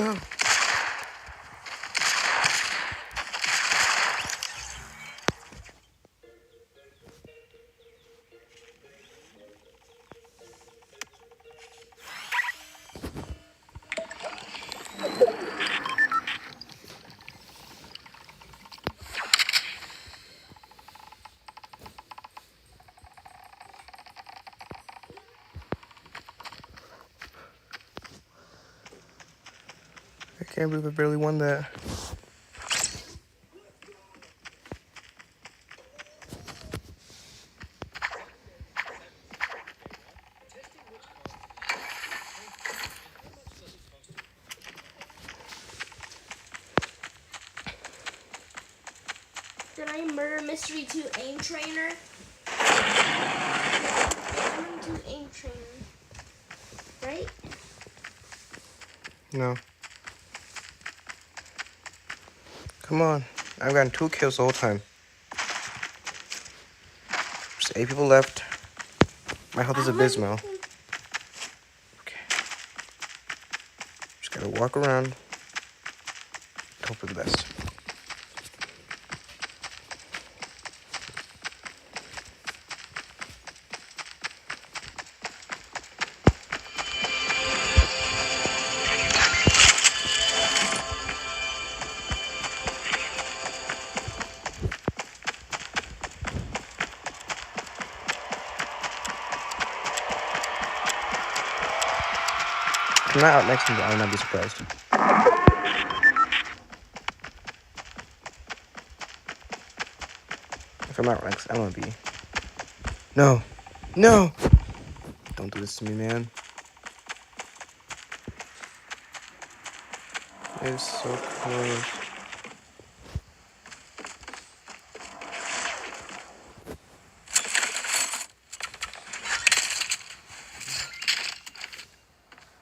Oh. I can't believe I barely won that. Did I murder Mystery 2 Aim Trainer? Mystery 2 Aim Trainer. Right? No. Come on. I've gotten 2 kills the whole time. There's 8 people left. My health is abysmal. Okay. Just gotta walk around and hope for the best. If I'm not out next time, I will not be surprised. If I'm out next, I'm gonna be. No! No! Don't do this to me, man. It's so close.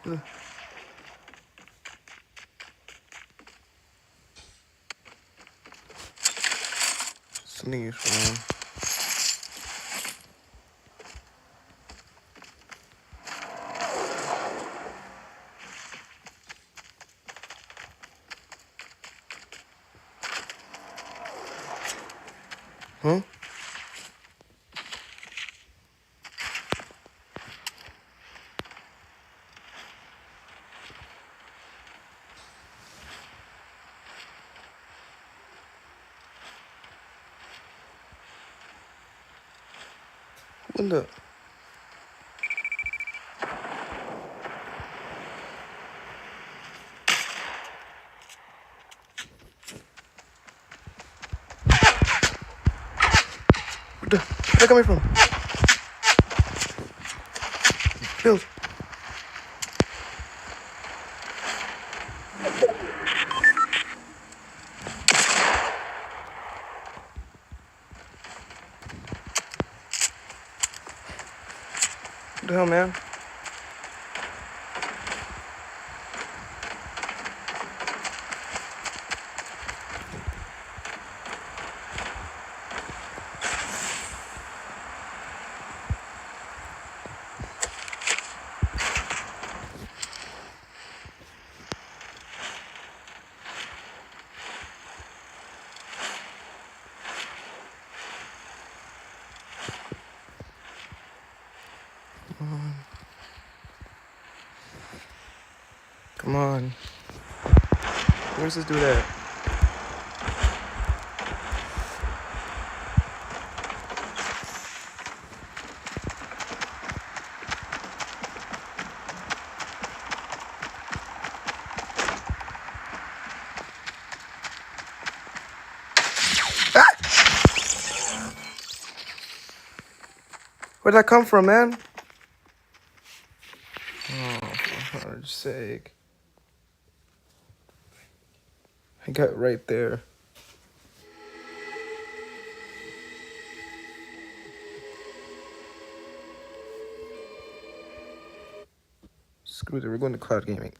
Ugh. Something useful, man. Huh? What the? Where's that coming from? Build. What the hell, man? Come on. Let's just do that. Where'd that come from, man? Oh, for God's sake. I got right there. Screw it, we're going to cloud gaming.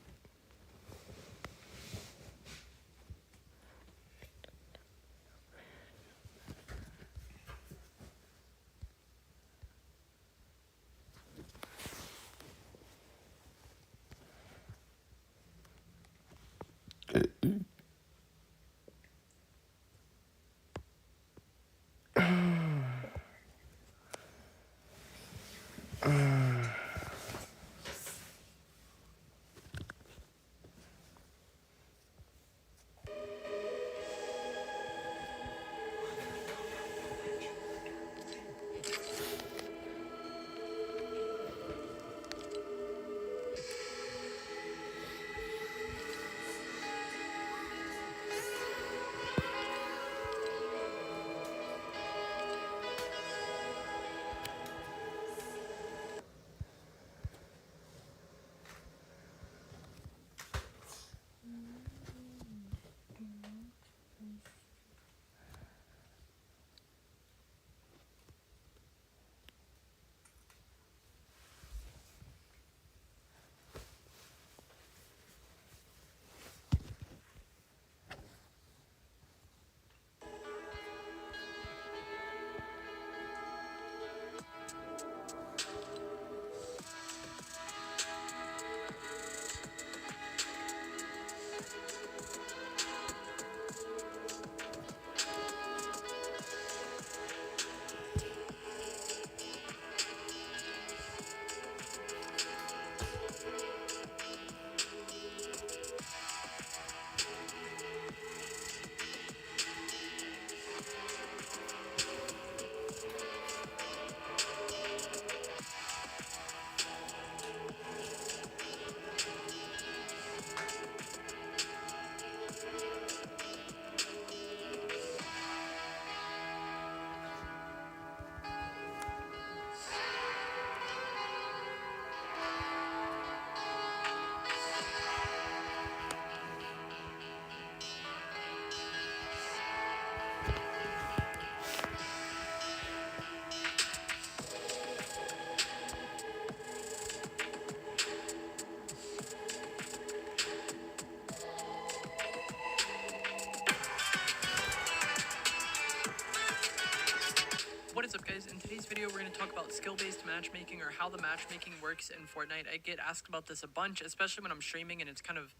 What is up, guys? In today's video, we're going to talk about skill-based matchmaking, or how the matchmaking works in Fortnite. I get asked about this a bunch, especially when I'm streaming, and it's kind of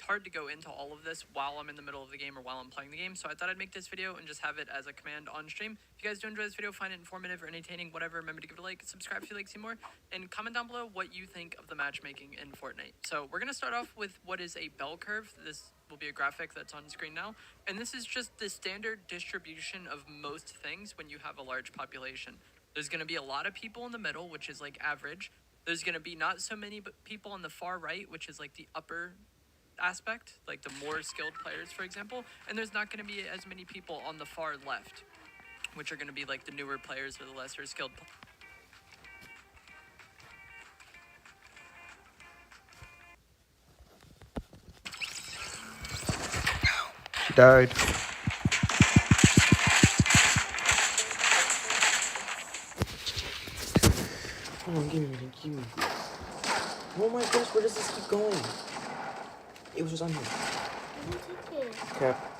hard to go into all of this while I'm in the middle of the game or while I'm playing the game. So I thought I'd make this video and just have it as a command on stream. If you guys do enjoy this video, find it informative or entertaining, whatever, remember to give it a like, subscribe if you'd like to see more, and comment down below what you think of the matchmaking in Fortnite. So we're going to start off with what is a bell curve. This will be a graphic that's on screen now, and this is just the standard distribution of most things when you have a large population. There's going to be a lot of people in the middle, which is like average. There's going to be not so many people on the far right, which is like the upper aspect, like the more skilled players, for example, and there's not going to be as many people on the far left, which are going to be like the newer players or the lesser skilled Died. Come on, give me. Oh my gosh, where does this keep going? It was just on here. Crap.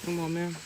Come on, man.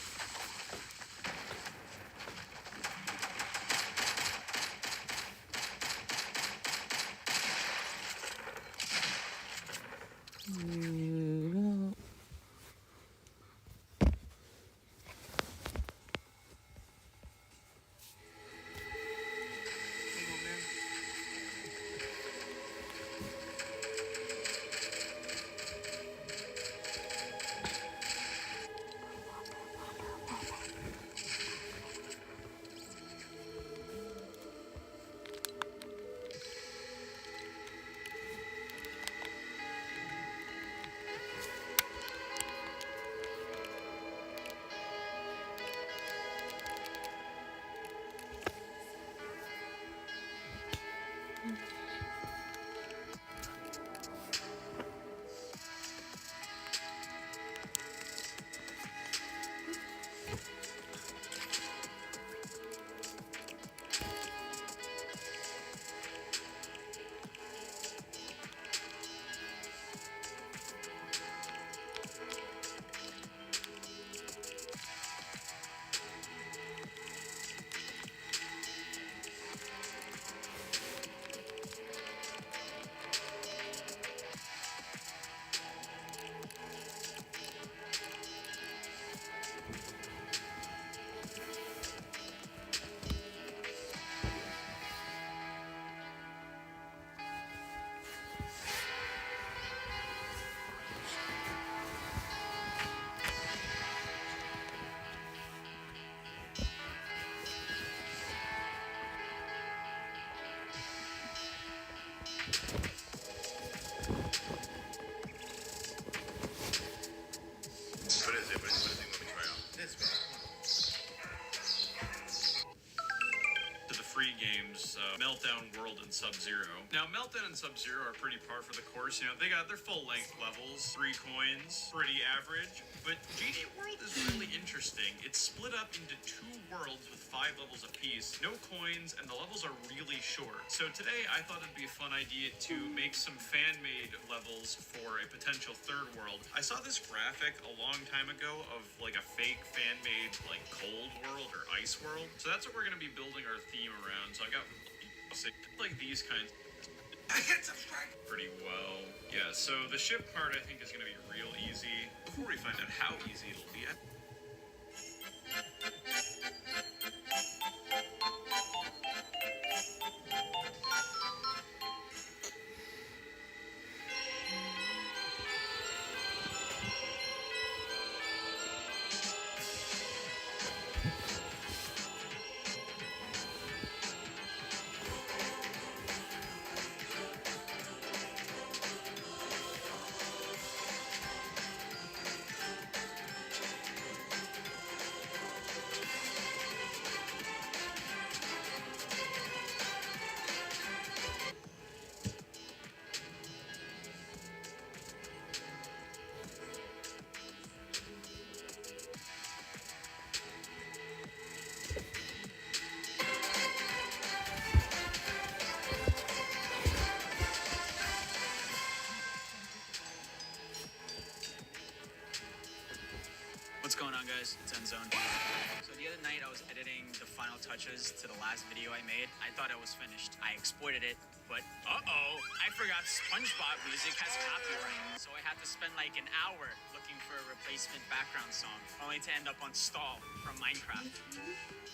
What is it? What is it? Let me try out. This man. To the free games, Meltdown, World, and Sub-Zero. Now, Meltdown and Sub-Zero are pretty par for the course. You know, they got their full-length levels, 3 coins, pretty average. But GD World is really interesting. It's split up into 2 worlds with 5 levels apiece, no coins, and the levels are really short. So today, I thought it'd be a fun idea to make some fan-made levels for a potential 3rd world. I saw this graphic a long time ago of like a fake fan-made like cold world or ice world. So that's what we're gonna be building our theme around. So I got like these kinds. I hit subscribe Pretty well. Yeah, so the ship part I think is gonna be real easy. Before we find out how easy it'll be, What's going on, guys? It's Endzone. So the other night I was editing the final touches to the last video I made. I thought it was finished. I exported it, but I forgot SpongeBob music has copyright. So I had to spend like an hour looking for a replacement background song, only to end up on Stall from Minecraft.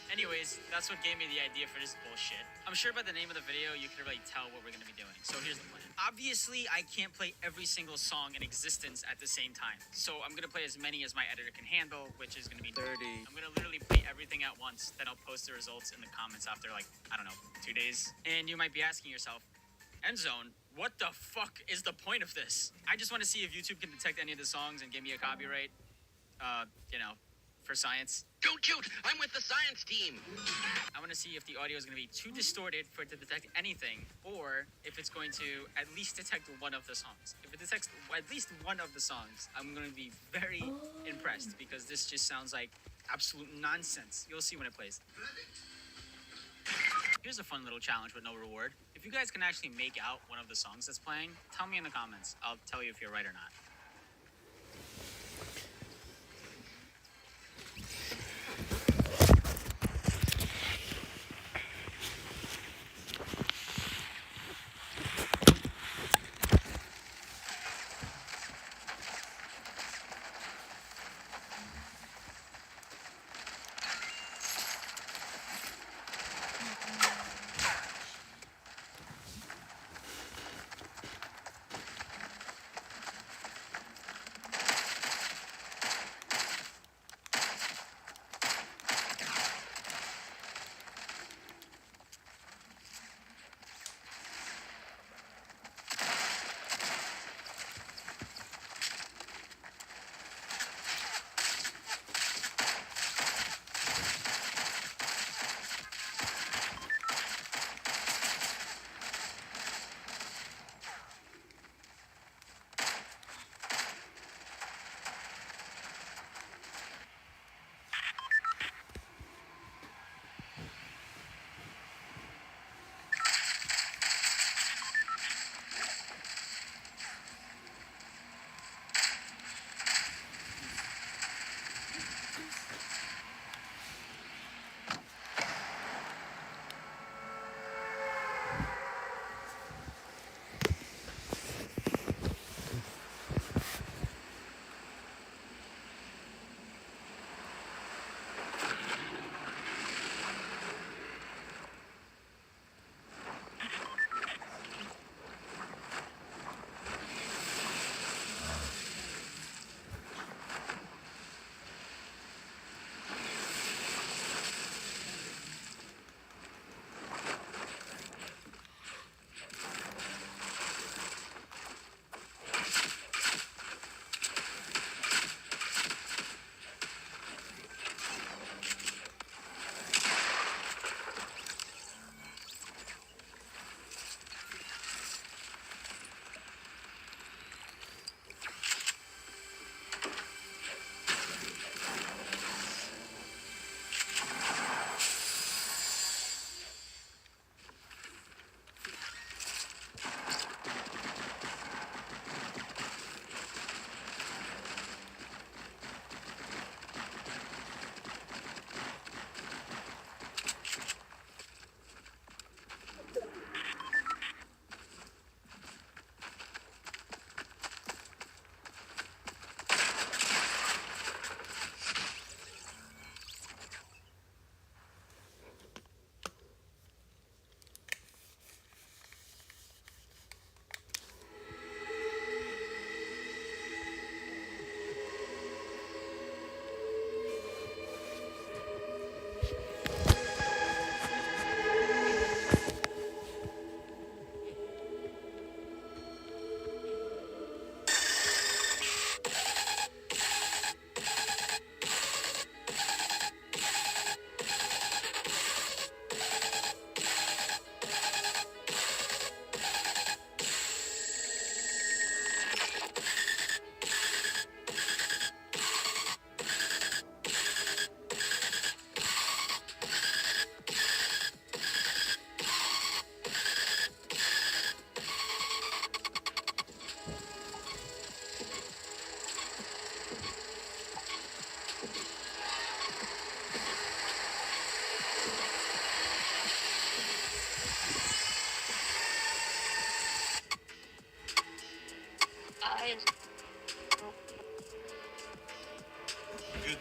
Anyways, that's what gave me the idea for this bullshit. I'm sure by the name of the video, you can already tell what we're gonna be doing. So here's the plan. Obviously, I can't play every single song in existence at the same time. So I'm gonna play as many as my editor can handle, which is gonna be 30. I'm gonna literally play everything at once, then I'll post the results in the comments after like, I don't know, 2 days. And you might be asking yourself, Endzone, what the fuck is the point of this? I just wanna see if YouTube can detect any of the songs and give me a copyright, you know, for science. Don't shoot! I'm with the science team! I want to see if the audio is going to be too distorted for it to detect anything, or if it's going to at least detect one of the songs. If it detects at least one of the songs, I'm going to be very impressed, because this just sounds like absolute nonsense. You'll see when it plays. Here's a fun little challenge with no reward. If you guys can actually make out one of the songs that's playing, tell me in the comments. I'll tell you if you're right or not.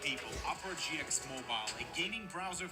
people, Opera GX Mobile, a gaming browser.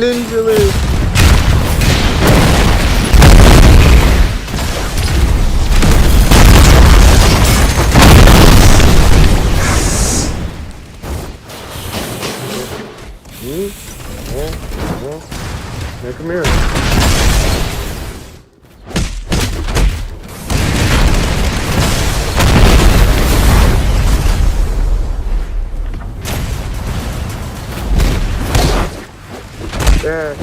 Ninja Luke. Now come here. There.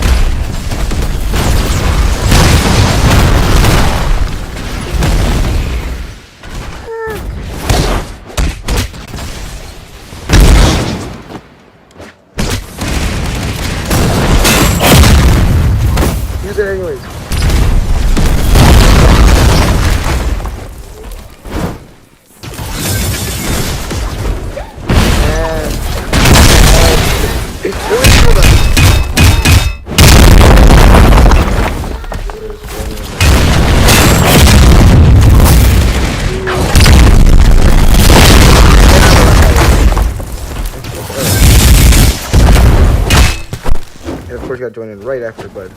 course, got joined in right after, but.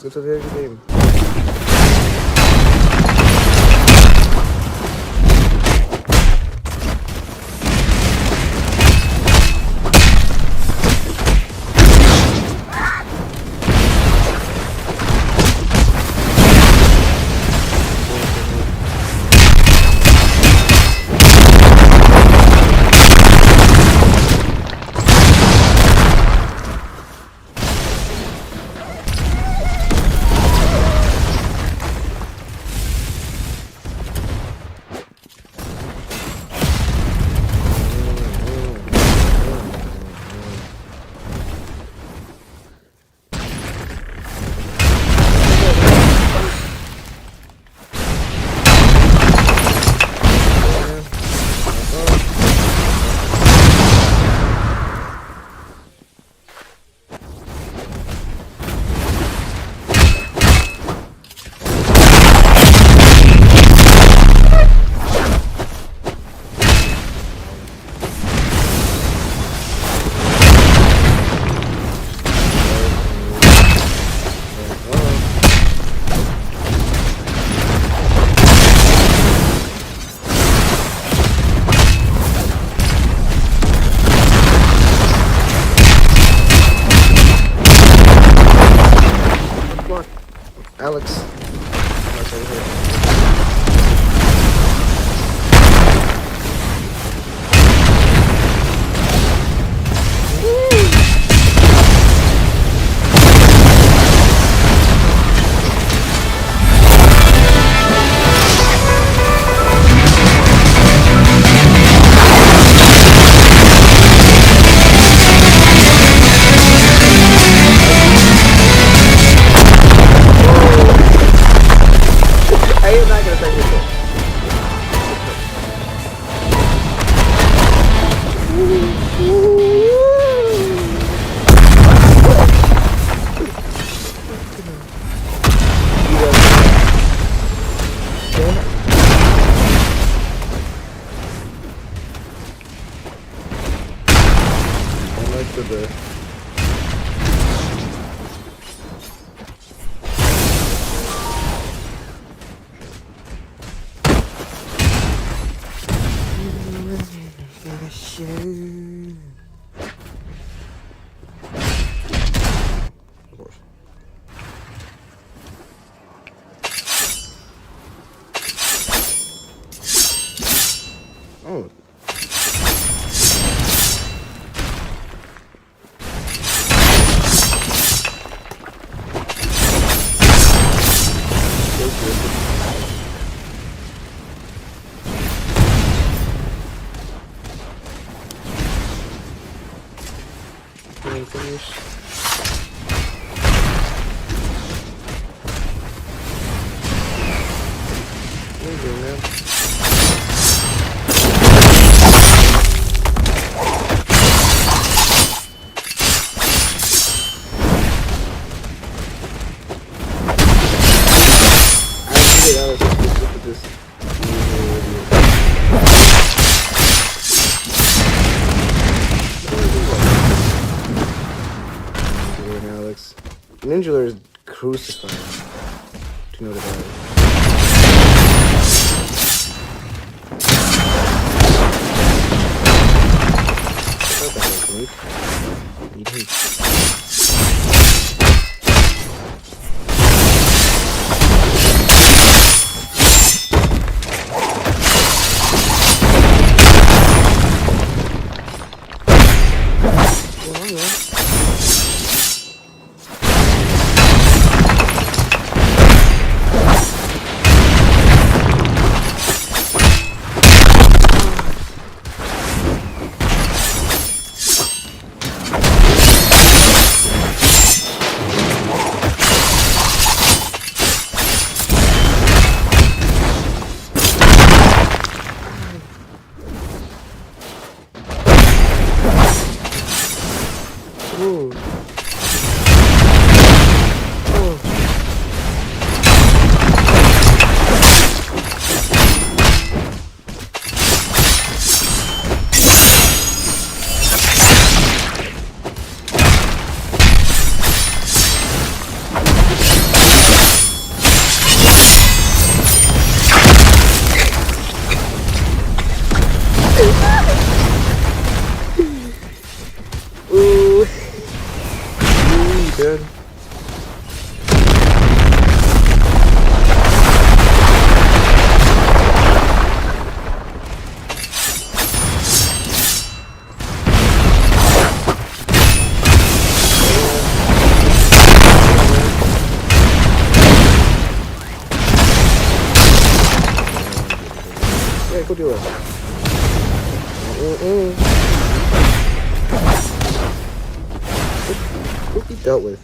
Let's go to the end of the game. Alex. Alex over here. Of course. finish. What are you doing, man? Look at this. Alex. Ninjular is crucified. Do you know what about it? Not that much meat. Eat meat. Good. Yeah, go do it. Who he dealt with?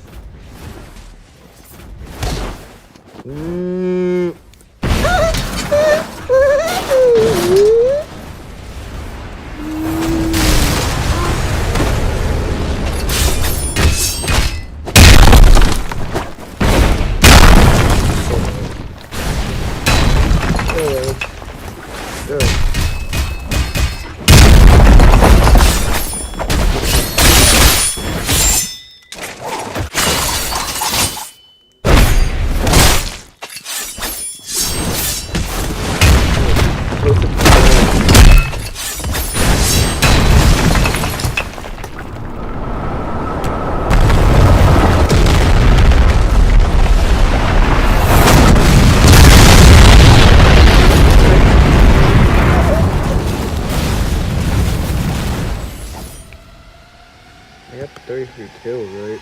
Yep, 33 kills, right?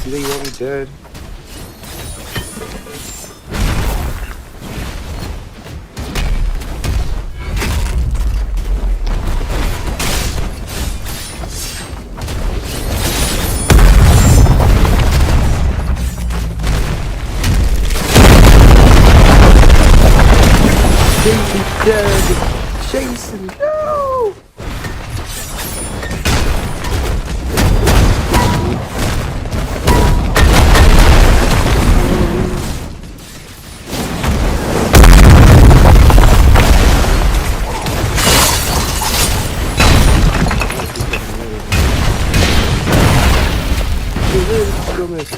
See that you want me dead? Jason's dead! Jason, no! Go miss.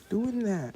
Doing that.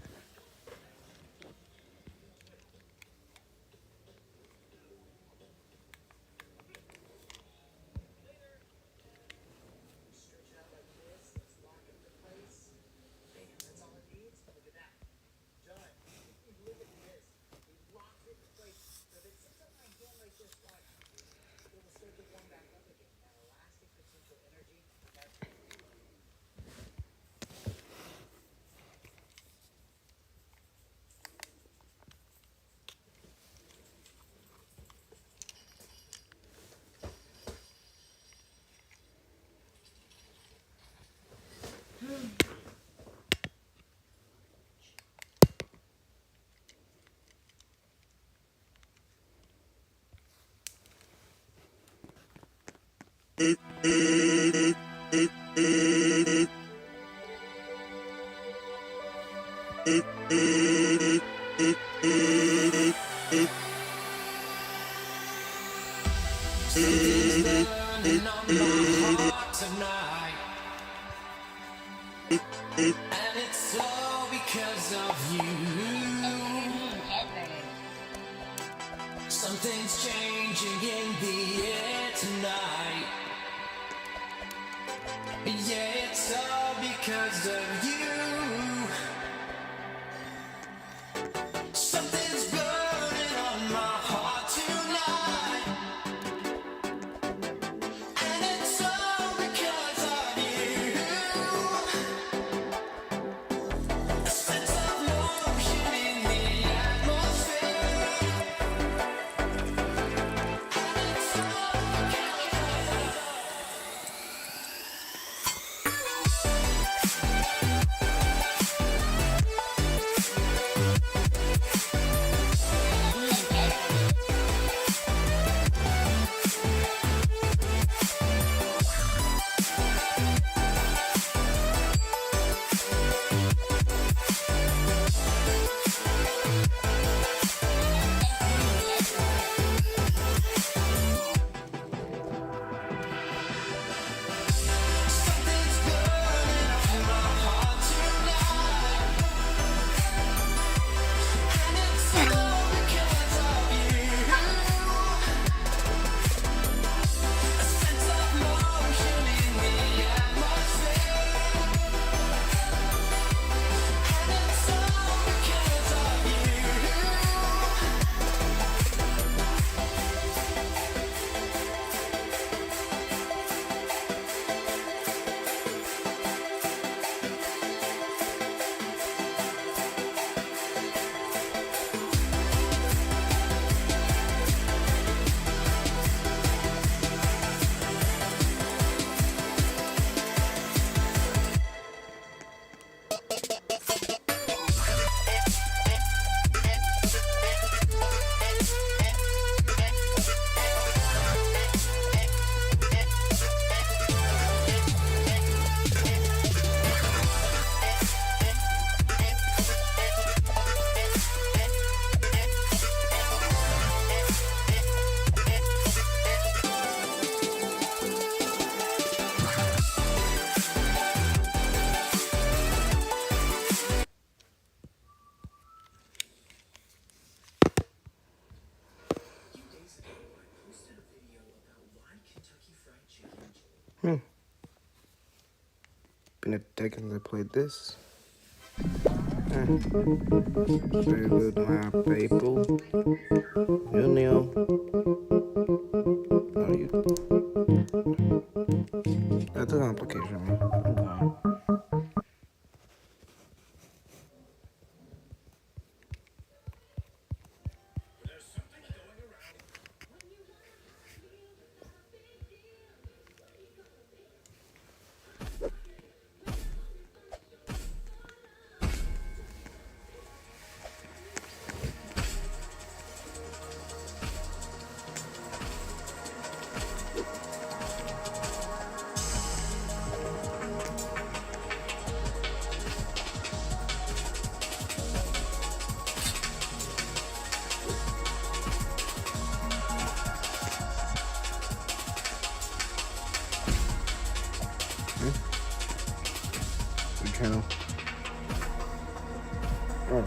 And it's all because of you. Something's changing in the air tonight. Yeah, it's all because of you. Something's burning on my heart tonight. And it's all because of you. A sense of motion in the atmosphere. And it's all because of you. gonna technically play this. Very good, my people. Junior. How are you? That's a complication, man. I'm going. Channel. Oh.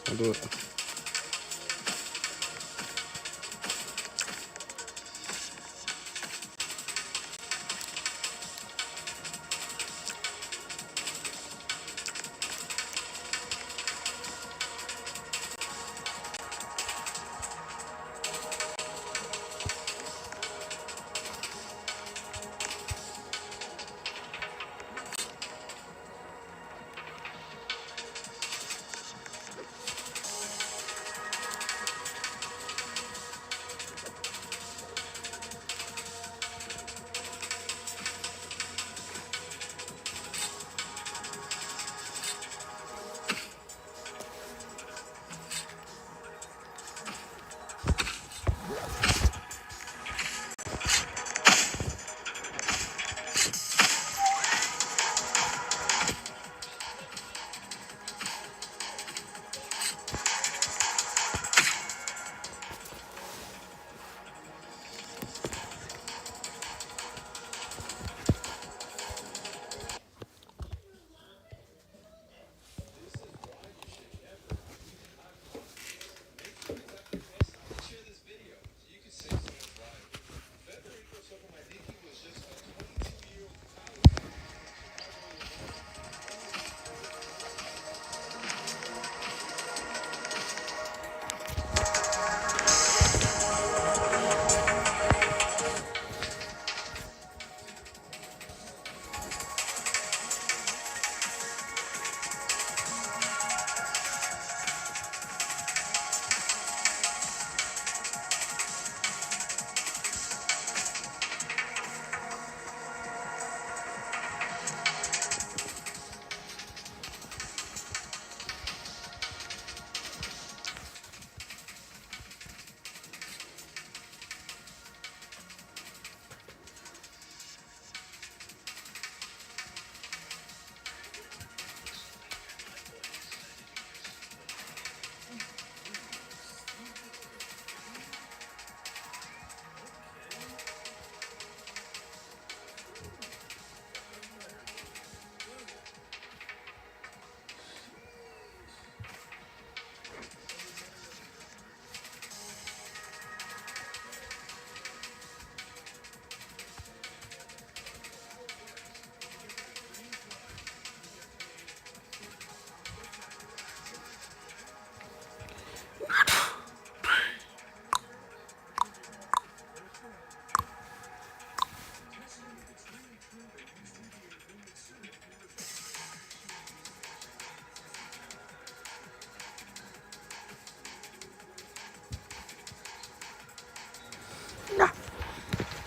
I'll do it.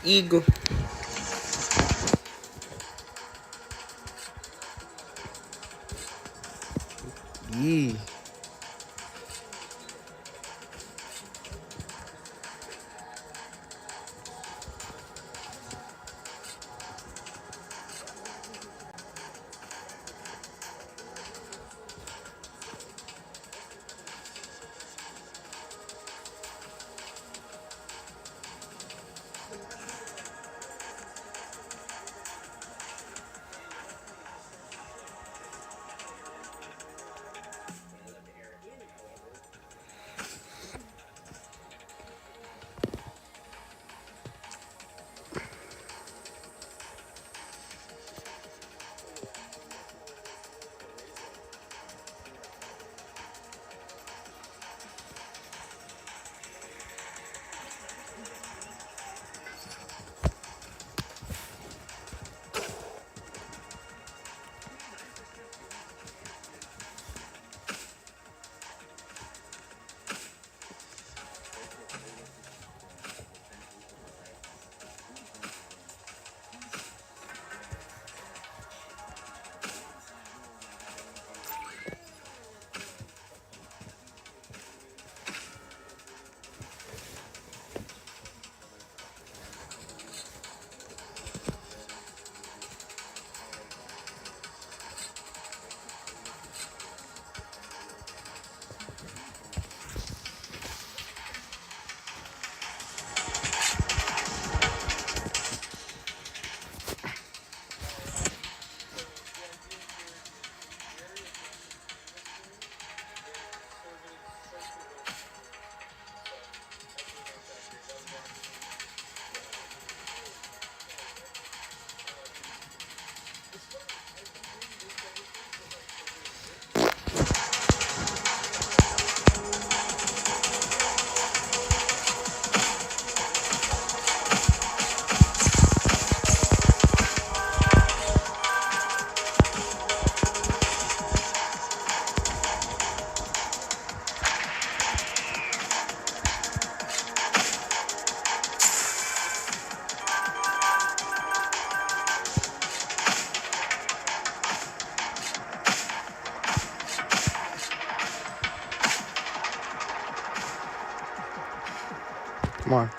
Eagle. Yee. Come on.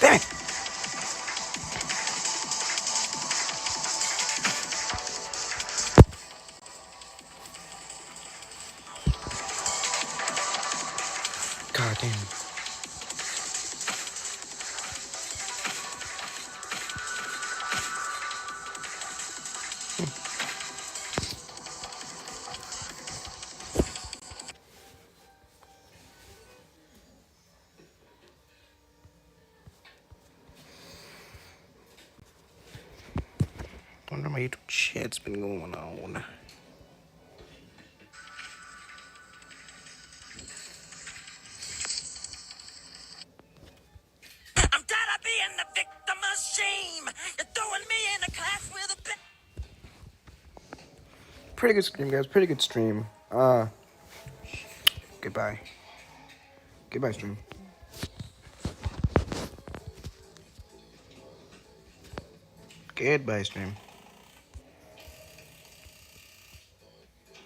Damn it! God damn. Wonder my YouTube shit's been going on. I'm tired of being the victim of shame. You're throwing me in a class with a Pretty good stream, guys. Pretty good stream. Goodbye. Goodbye, stream. Goodbye, stream.